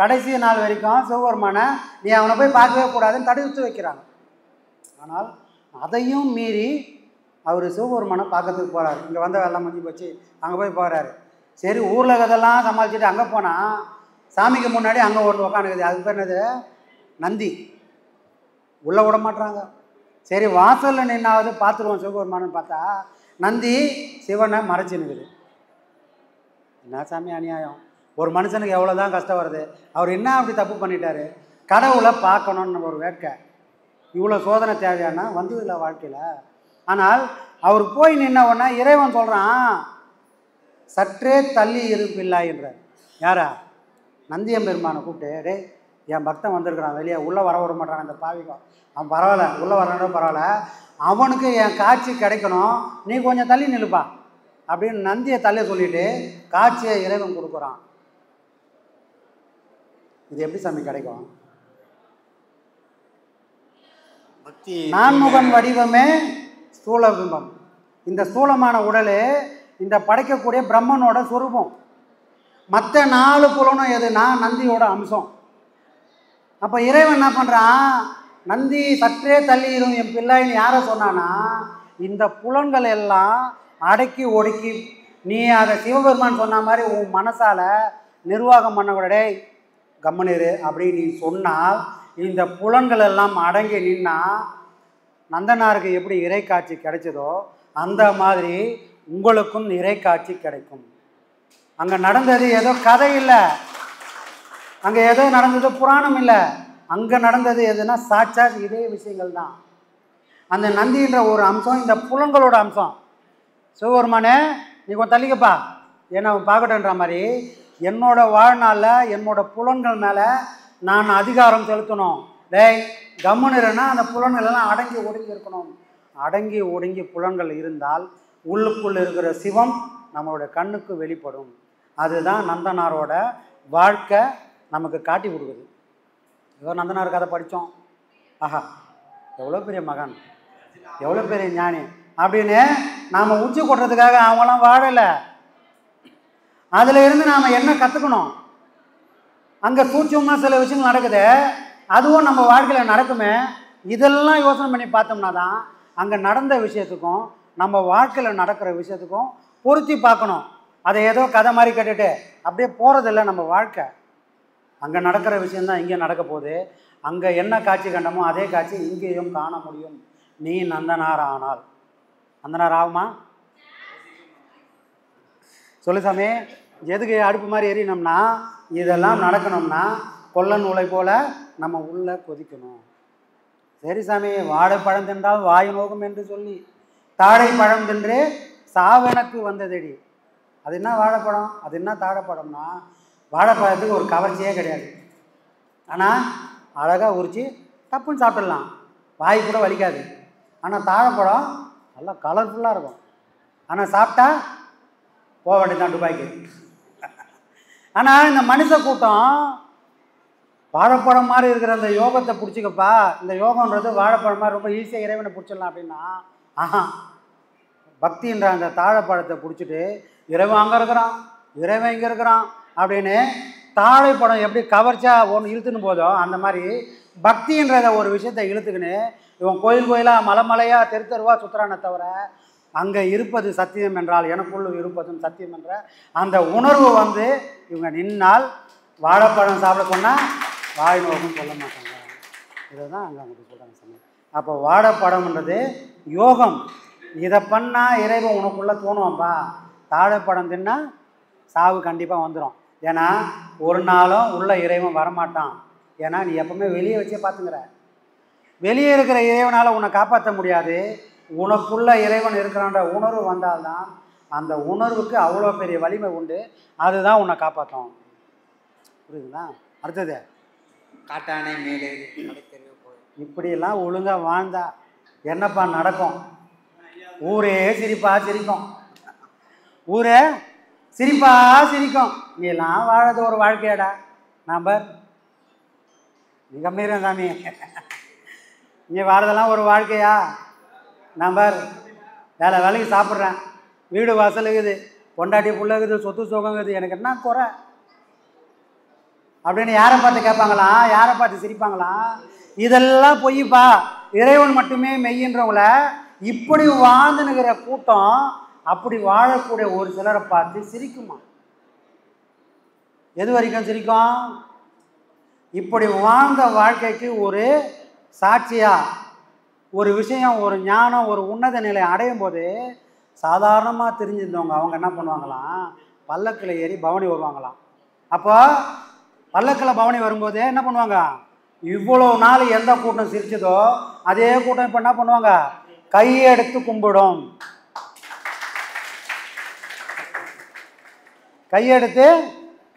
Speaker 5: கடைசி நாள் வரைக்கும் சிவபெருமானை நீ அவனை போய் பார்க்கவே கூடாதுன்னு தடுத்து வைக்கிறாங்க. ஆனால் அதையும் மீறி அவர் சிவபெருமானை பார்க்கறதுக்கு போகிறார். இங்கே வந்த வெள்ளம் முடிஞ்சு போச்சு, அங்கே போய் போகிறாரு. சரி, ஊரில் கதெல்லாம் சமாளிச்சுட்டு அங்கே போனால் சாமிக்கு முன்னாடி அங்கே ஒன்று உக்காந்துக்குது. அதுக்கு பேர் என்னது? நந்தி. உள்ளே விட மாட்டுறாங்க. சரி, வாசலில் நின்னாவது பார்த்துருவோம் சிவபெருமானு பார்த்தா நந்தி சிவனை மறைச்சி நிற்குது. என்ன சாமி அநியாயம்! ஒரு மனுஷனுக்கு எவ்வளோ தான் கஷ்டம் வருது. அவர் என்ன அப்படி தப்பு பண்ணிட்டாரு? கடவுளை பார்க்கணுன்னு ஒரு வேட்கை. இவ்வளோ சோதனை தேவையானா வந்ததில்லை வாழ்க்கையில். ஆனால் அவர் போய் நின்ன உடனே இறைவன் சொல்கிறான், சற்றே தள்ளி இருப்பில்லா என்றார். யாரா? நந்தியம்பெருமானை கூப்பிட்டு, டே என் பக்தன் வந்திருக்கிறான், வெளியே உள்ளே வர விட மாட்டான் இந்த பாவிக்கும். அவன் பரவாயில்ல, உள்ளே வரணும் பரவாயில்ல, அவனுக்கு என் காட்சி கிடைக்கணும், நீ கொஞ்சம் தள்ளி நிலுப்பா அப்படின்னு நந்தியை தள்ளி சொல்லிட்டு காட்சியை இறைவன் கொடுக்குறான். இது எப்படி சாமி கிடைக்கும்? நான்முகன் வடிவமே ஸ்தூல பிம்பம். இந்த ஸ்தூலமான உடல் இந்த படைக்கக்கூடிய பிரம்மனோட சொரூபம். மற்ற 4 புலனும் எதுனா நந்தியோட அம்சம். அப்போ இறைவன் என்ன பண்ணுறான்? நந்தி சற்றே தள்ளி இரும் என் பிள்ளைன்னு யாரை சொன்னான்னா, இந்த புலன்கள் எல்லாம் அடக்கி ஒடுக்கி நீ அதை சிவபெருமான் சொன்ன மாதிரி உன் மனசால் நிர்வாகம் பண்ணக்கூட கம்மனிரு அப்படின்னு நீ சொன்னால் இந்த புலன்கள் எல்லாம் அடங்கி நின்னா நந்தனாருக்கு எப்படி இறை காட்சி கிடைச்சதோ அந்த மாதிரி உங்களுக்கும் இறை காட்சி கிடைக்கும். அங்கே நடந்தது ஏதோ கதை இல்லை, அங்கே ஏதோ நடந்தது புராணம் இல்லை, அங்கே நடந்தது எதுனா சாட்சா இதே விஷயங்கள் தான். அந்த நந்தின்ற ஒரு அம்சம் இந்த புலன்களோட அம்சம். சிவபெருமானே நீ கொஞ்சம் தள்ளிக்கப்பா ஏன்னா அவன் பார்க்கட்டுன்ற மாதிரி என்னோட வாழ்நாளில் என்னோட புலன்கள் மேலே நான் அதிகாரம் செலுத்தணும். டேய் கம்முனுன்னா அந்த புலன்கள் எல்லாம் அடங்கி ஒடுங்கி இருக்கணும். அடங்கி ஒடுங்கி புலன்கள் இருந்தால் உள்ளுக்குள் இருக்கிற சிவம் நம்மளோட கண்ணுக்கு வெளிப்படும். அதுதான் நந்தனாரோட வாழ்க்கை நமக்கு காட்டி கொடுக்குது. ஏதோ நந்தனார் கதை படித்தோம், ஆஹா எவ்வளோ பெரிய மகன், எவ்வளோ பெரிய ஞானி அப்படின்னு நாம் உச்சி கொட்டுறதுக்காக அவங்களாம் வாழலை. அதில் இருந்து நாம் என்ன கற்றுக்கணும்? அங்கே சூட்சமாக சில விஷயங்கள் நடக்குது, அதுவும் நம்ம வாழ்க்கையில் நடக்குமே. இதெல்லாம் யோசனை பண்ணி பார்த்தோம்னா தான் அங்கே நடந்த விஷயத்துக்கும் நம்ம வாழ்க்கையில் நடக்கிற விஷயத்துக்கும் பொருத்தி பார்க்கணும். அதை ஏதோ கதை மாதிரி கேட்டுட்டு அப்படியே போகிறதில்ல நம்ம வாழ்க்கை. அங்கே நடக்கிற விஷயந்தான் இங்கே நடக்க போகுது. அங்கே என்ன காட்சி கண்டமோ அதே காட்சி இங்கேயும் காண முடியும். நீ நந்தனார் ஆனால். நந்தனார் ஆகுமா? சொல்லு சாமி. எதுக்கு அடுப்பு மாதிரி எறினோம்னா இதெல்லாம் நடக்கணும்னா கொல்லன் உலை போல நம்ம உள்ளே கொதிக்கணும். சரி சாமி, வாழைப்பழம் தின்றால் வாயு நோக்கும் என்று சொல்லி தாழை பழம் தின்று சாவெனக்கு வந்ததடி. அது என்ன வாழைப்பழம், அது என்ன தாழைப்பழம்னா வாழைப்பழத்துக்கு ஒரு கவர்ச்சியே கிடையாது. ஆனால் அழகாக உரித்து டப்புன்னு சாப்பிட்றலாம், வாய் கூட வலிக்காது. ஆனால் தாழைப்பழம் நல்லா கலர்ஃபுல்லாக இருக்கும். ஆனால் சாப்பிட்டா போக வேண்டியதான் துபாய்க்கு. ஆனால் இந்த மனுஷ கூட்டம் வாழைப்பழம் மாதிரி இருக்கிற அந்த யோகத்தை பிடிச்சிக்கப்பா, இந்த யோகன்றது வாழைப்பழம் மாதிரி ரொம்ப ஈஸியாக இறைவனை பிடிச்சிடலாம் அப்படின்னா, ஆஹா பக்தின்ற அந்த தாழைப்பழத்தை பிடிச்சிட்டு இறைவன் அங்கே இருக்கிறான், இறைவன் இங்கே இருக்கிறான் அப்படின்னு தாழைப்பழம் எப்படி கவர்ச்சா ஒன்று இழுத்துன்னு போதோ அந்த மாதிரி பக்தின்றத ஒரு விஷயத்தை இழுத்துக்கின்னு இவன் கோயில் கோயிலாக மலை மலையாக தெரு தெருவாக சுற்றுறானே தவிர அங்கே இருப்பது சத்தியம் என்றால் எனக்குள்ள இருப்பதும் சத்தியம் என்ற அந்த உணர்வு வந்து இவங்க நின்னால் வாழைப்பழம் சாப்பிட சொன்னால் வாய் நோக்கம் சொல்ல மாட்டாங்க. இதை தான் அங்கே அவங்க சொல்கிறாங்க சாமி. அப்போ வாழைப்பழம்ன்றது யோகம். இதை பண்ணால் இறைவன் உனக்குள்ளே தோணுவான்ப்பா. தாழைப்பழம் தின்னா சாவு கண்டிப்பாக வந்துடும். ஏன்னா ஒரு நாளும் உள்ள இறைவன் வரமாட்டான். ஏன்னா நீ எப்பவுமே வெளியே வச்சே பார்த்துங்கிற. வெளியே இருக்கிற இறைவனால் உன்னை காப்பாற்ற முடியாது. உனக்குள்ள இறைவன் இருக்கிறான்ற உணர்வு வந்தால்தான் அந்த உணர்வுக்கு அவ்வளோ பெரிய வலிமை உண்டு. அதுதான் உன்னை காப்பாற்றும். புரியுதுங்களா? அடுத்தது
Speaker 6: காட்டானை மேலே
Speaker 5: இப்படியெல்லாம் ஒழுங்காக வாழ்ந்தா என்னப்பா நடக்கும்? ஊரே சிரிக்கும். ஊரே சிரிக்கும். நீ எல்லாம் வாழறது ஒரு வாழ்க்கையாடா. நம்பர் நீ கம்மிடுறேன் சாமி. நீ வாழறதெல்லாம் ஒரு வாழ்க்கையா? நம்பர் வேலைக்கு சாப்பிட்றேன், வீடு வாசல் இருக்குது, பொண்டாட்டி புள்ள இருக்குது, சொத்து சுகம் இருக்குது, எனக்கு என்ன குறை அப்படின்னு யாரை பார்த்து கேட்பாங்களாம்? யாரை பார்த்து சிரிப்பாங்களாம்? இதெல்லாம் பொய்ப்பா. இறைவன் மட்டுமே மெய்யின்றவங்கள இப்படி வாழ்ந்துனுக்கிற கூட்டம் அப்படி வாழக்கூடிய ஒரு சிலரை பார்த்து சிரிக்குமா? எது வரைக்கும் சிரிக்கும்? இப்படி வாழ்ந்த வாழ்க்கைக்கு ஒரு சாட்சியா ஒரு விஷயம், ஒரு ஞானம், ஒரு உன்னத நிலை அடையும் போது சாதாரணமாக தெரிஞ்சிருந்தவங்க அவங்க என்ன பண்ணுவாங்களாம்? பல்லக்கில் ஏறி பவனி வருவாங்களாம். அப்போ பல்லக்கில் பவனி வரும்போது என்ன பண்ணுவாங்க? இவ்வளோ நாள் எந்த கூட்டம் சிரிச்சதோ அதே கூட்டம் இப்போ என்ன பண்ணுவாங்க? கையெடுத்து கும்பிடும். கையெடுத்து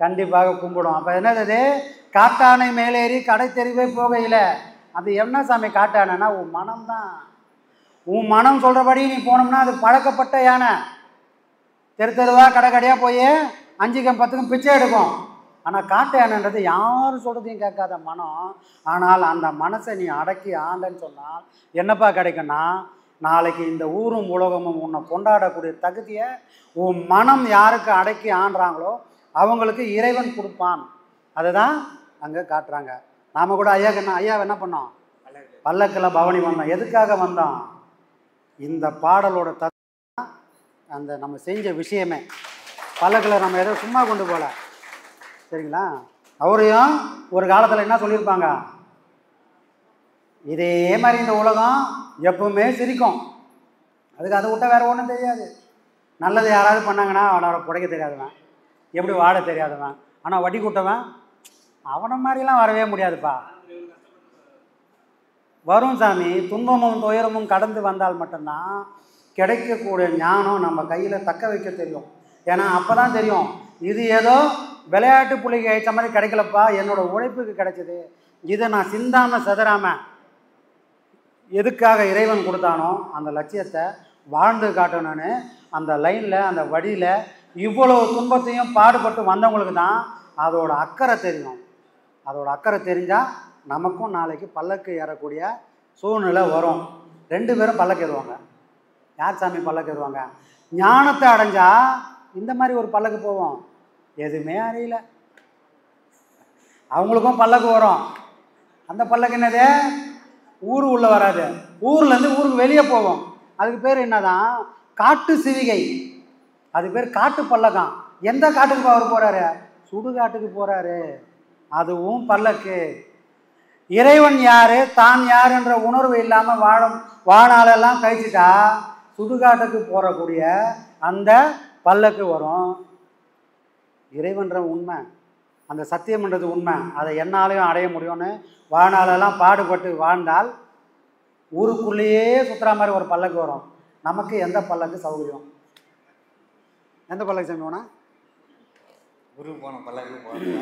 Speaker 5: கண்டிப்பாக கும்பிடும். அப்போ என்னது? காட்டானை மேலேறி கடை தெருவே போகையில் அது என்ன சாமி காட்டானா? உன் மனம்தான். உன் மனம் சொல்கிறபடி நீ போனோம்னா அது பழக்கப்பட்ட யானை. தெரு தெருவாக கடை கடையாக போய் 5க்கும் 10க்கும் பிச்சை எடுக்கும். ஆனால் காட்டு யானைன்றது யாரும் சொல்கிறதையும் கேட்காத மனம். ஆனால் அந்த மனசை நீ அடக்கி ஆண்டன்னு சொன்னால் என்னப்பா கிடைக்குன்னா, நாளைக்கு இந்த ஊரும் உலகமும் உன்னை கொண்டாடக்கூடிய தகுதியை உன் மனம் யாருக்கு அடக்கி ஆண்டுறாங்களோ அவங்களுக்கு இறைவன் கொடுப்பான். அதுதான் அங்கே காட்டுறாங்க. நாம் கூட ஐயாவை என்ன பண்ணோம்? பல்லக்கில் பவனி வந்தோம். எதுக்காக வந்தோம்? இந்த பாடலோட அந்த நம்ம செஞ்ச விஷயமே பல்லக்கில் நம்ம ஏதோ சும்மா கொண்டு போகல. சரிங்களா? அவரையும் ஒரு காலத்தில் என்ன சொல்லியிருப்பாங்க? இதே மாதிரி இந்த உலகம் எப்பவுமே சிரிக்கும். அதுக்கு அதை விட்டால் வேறு ஒன்றும் தெரியாது. நல்லது யாராவது பண்ணாங்கன்னா அவனோட புடைக்க தெரியாதவன், எப்படி வாழ தெரியாதவன். ஆனால் வட்டி கூட்டவன் அவனை மாதிரிலாம் வரவே முடியாதுப்பா. வரும் சாமி. துன்பமும் துயரமும் கடந்து வந்தால் மட்டும்தான் கிடைக்கக்கூடிய ஞானம் நம்ம கையில் தக்க வைக்க தெரியும். ஏன்னா அப்போ தான் தெரியும், இது ஏதோ விளையாட்டு புள்ளிக்கு ஏற்ற மாதிரி கிடைக்கலப்பா, என்னோடய உழைப்புக்கு கிடைச்சிது. இதை நான் சிந்தாமல் செதறாமல் எதுக்காக இறைவன் கொடுத்தானோ அந்த லட்சியத்தை வாழ்ந்து காட்டணும்னு அந்த லைனில், அந்த வழியில் இவ்வளோ துன்பத்தையும் பாடுபட்டு வந்தவங்களுக்கு தான் அதோட அக்கறை தெரியும். அதோட அக்கறை தெரிஞ்சால் நமக்கும் நாளைக்கு பல்லக்கு ஏறக்கூடிய சூழ்நிலை வரும். 2 பேரும் பல்லக்கு ஏறுவாங்க. யார் சாமி பல்லக்கு ஏறுவாங்க? ஞானத்தை அடைஞ்சால் இந்த மாதிரி ஒரு பல்லக்கு போவோம். எதுவுமே அறியல, அவங்களுக்கும் பல்லக்கு வரும். அந்த பல்லக்கு என்னது? ஊர் உள்ளே வராது, ஊர்லேருந்து ஊருக்கு வெளியே போவோம். அதுக்கு பேர் என்னதான்? காட்டு சிவிகை. அது பேர் காட்டு பல்லக்கம். எந்த காட்டுக்கு அவர் போகிறாரு? சுடுகாட்டுக்கு போகிறாரு. அதுவும் பல்லக்கு. இறைவன் யார், தான் யாருன்ற உணர்வு இல்லாமல் வாழாலெல்லாம் கழிச்சிட்டா சுடுகாட்டுக்கு போகக்கூடிய அந்த பல்லக்கு வரும். இறைவன்ற உண்மை, அந்த சத்தியம்ன்றது உண்மை. அதை என்னாலையும் அடைய முடியும்னு வாழ்நாளெல்லாம் பாடுபட்டு வாழ்ந்தால் ஊருக்குள்ளேயே சுற்றுற மாதிரி ஒரு பல்லக்கு வரும். நமக்கு எந்த பல்லக்கு சௌகரியம்? எந்த பல்லக்கு சாமி போனால்?
Speaker 6: குரு போன பல்லக்கு போன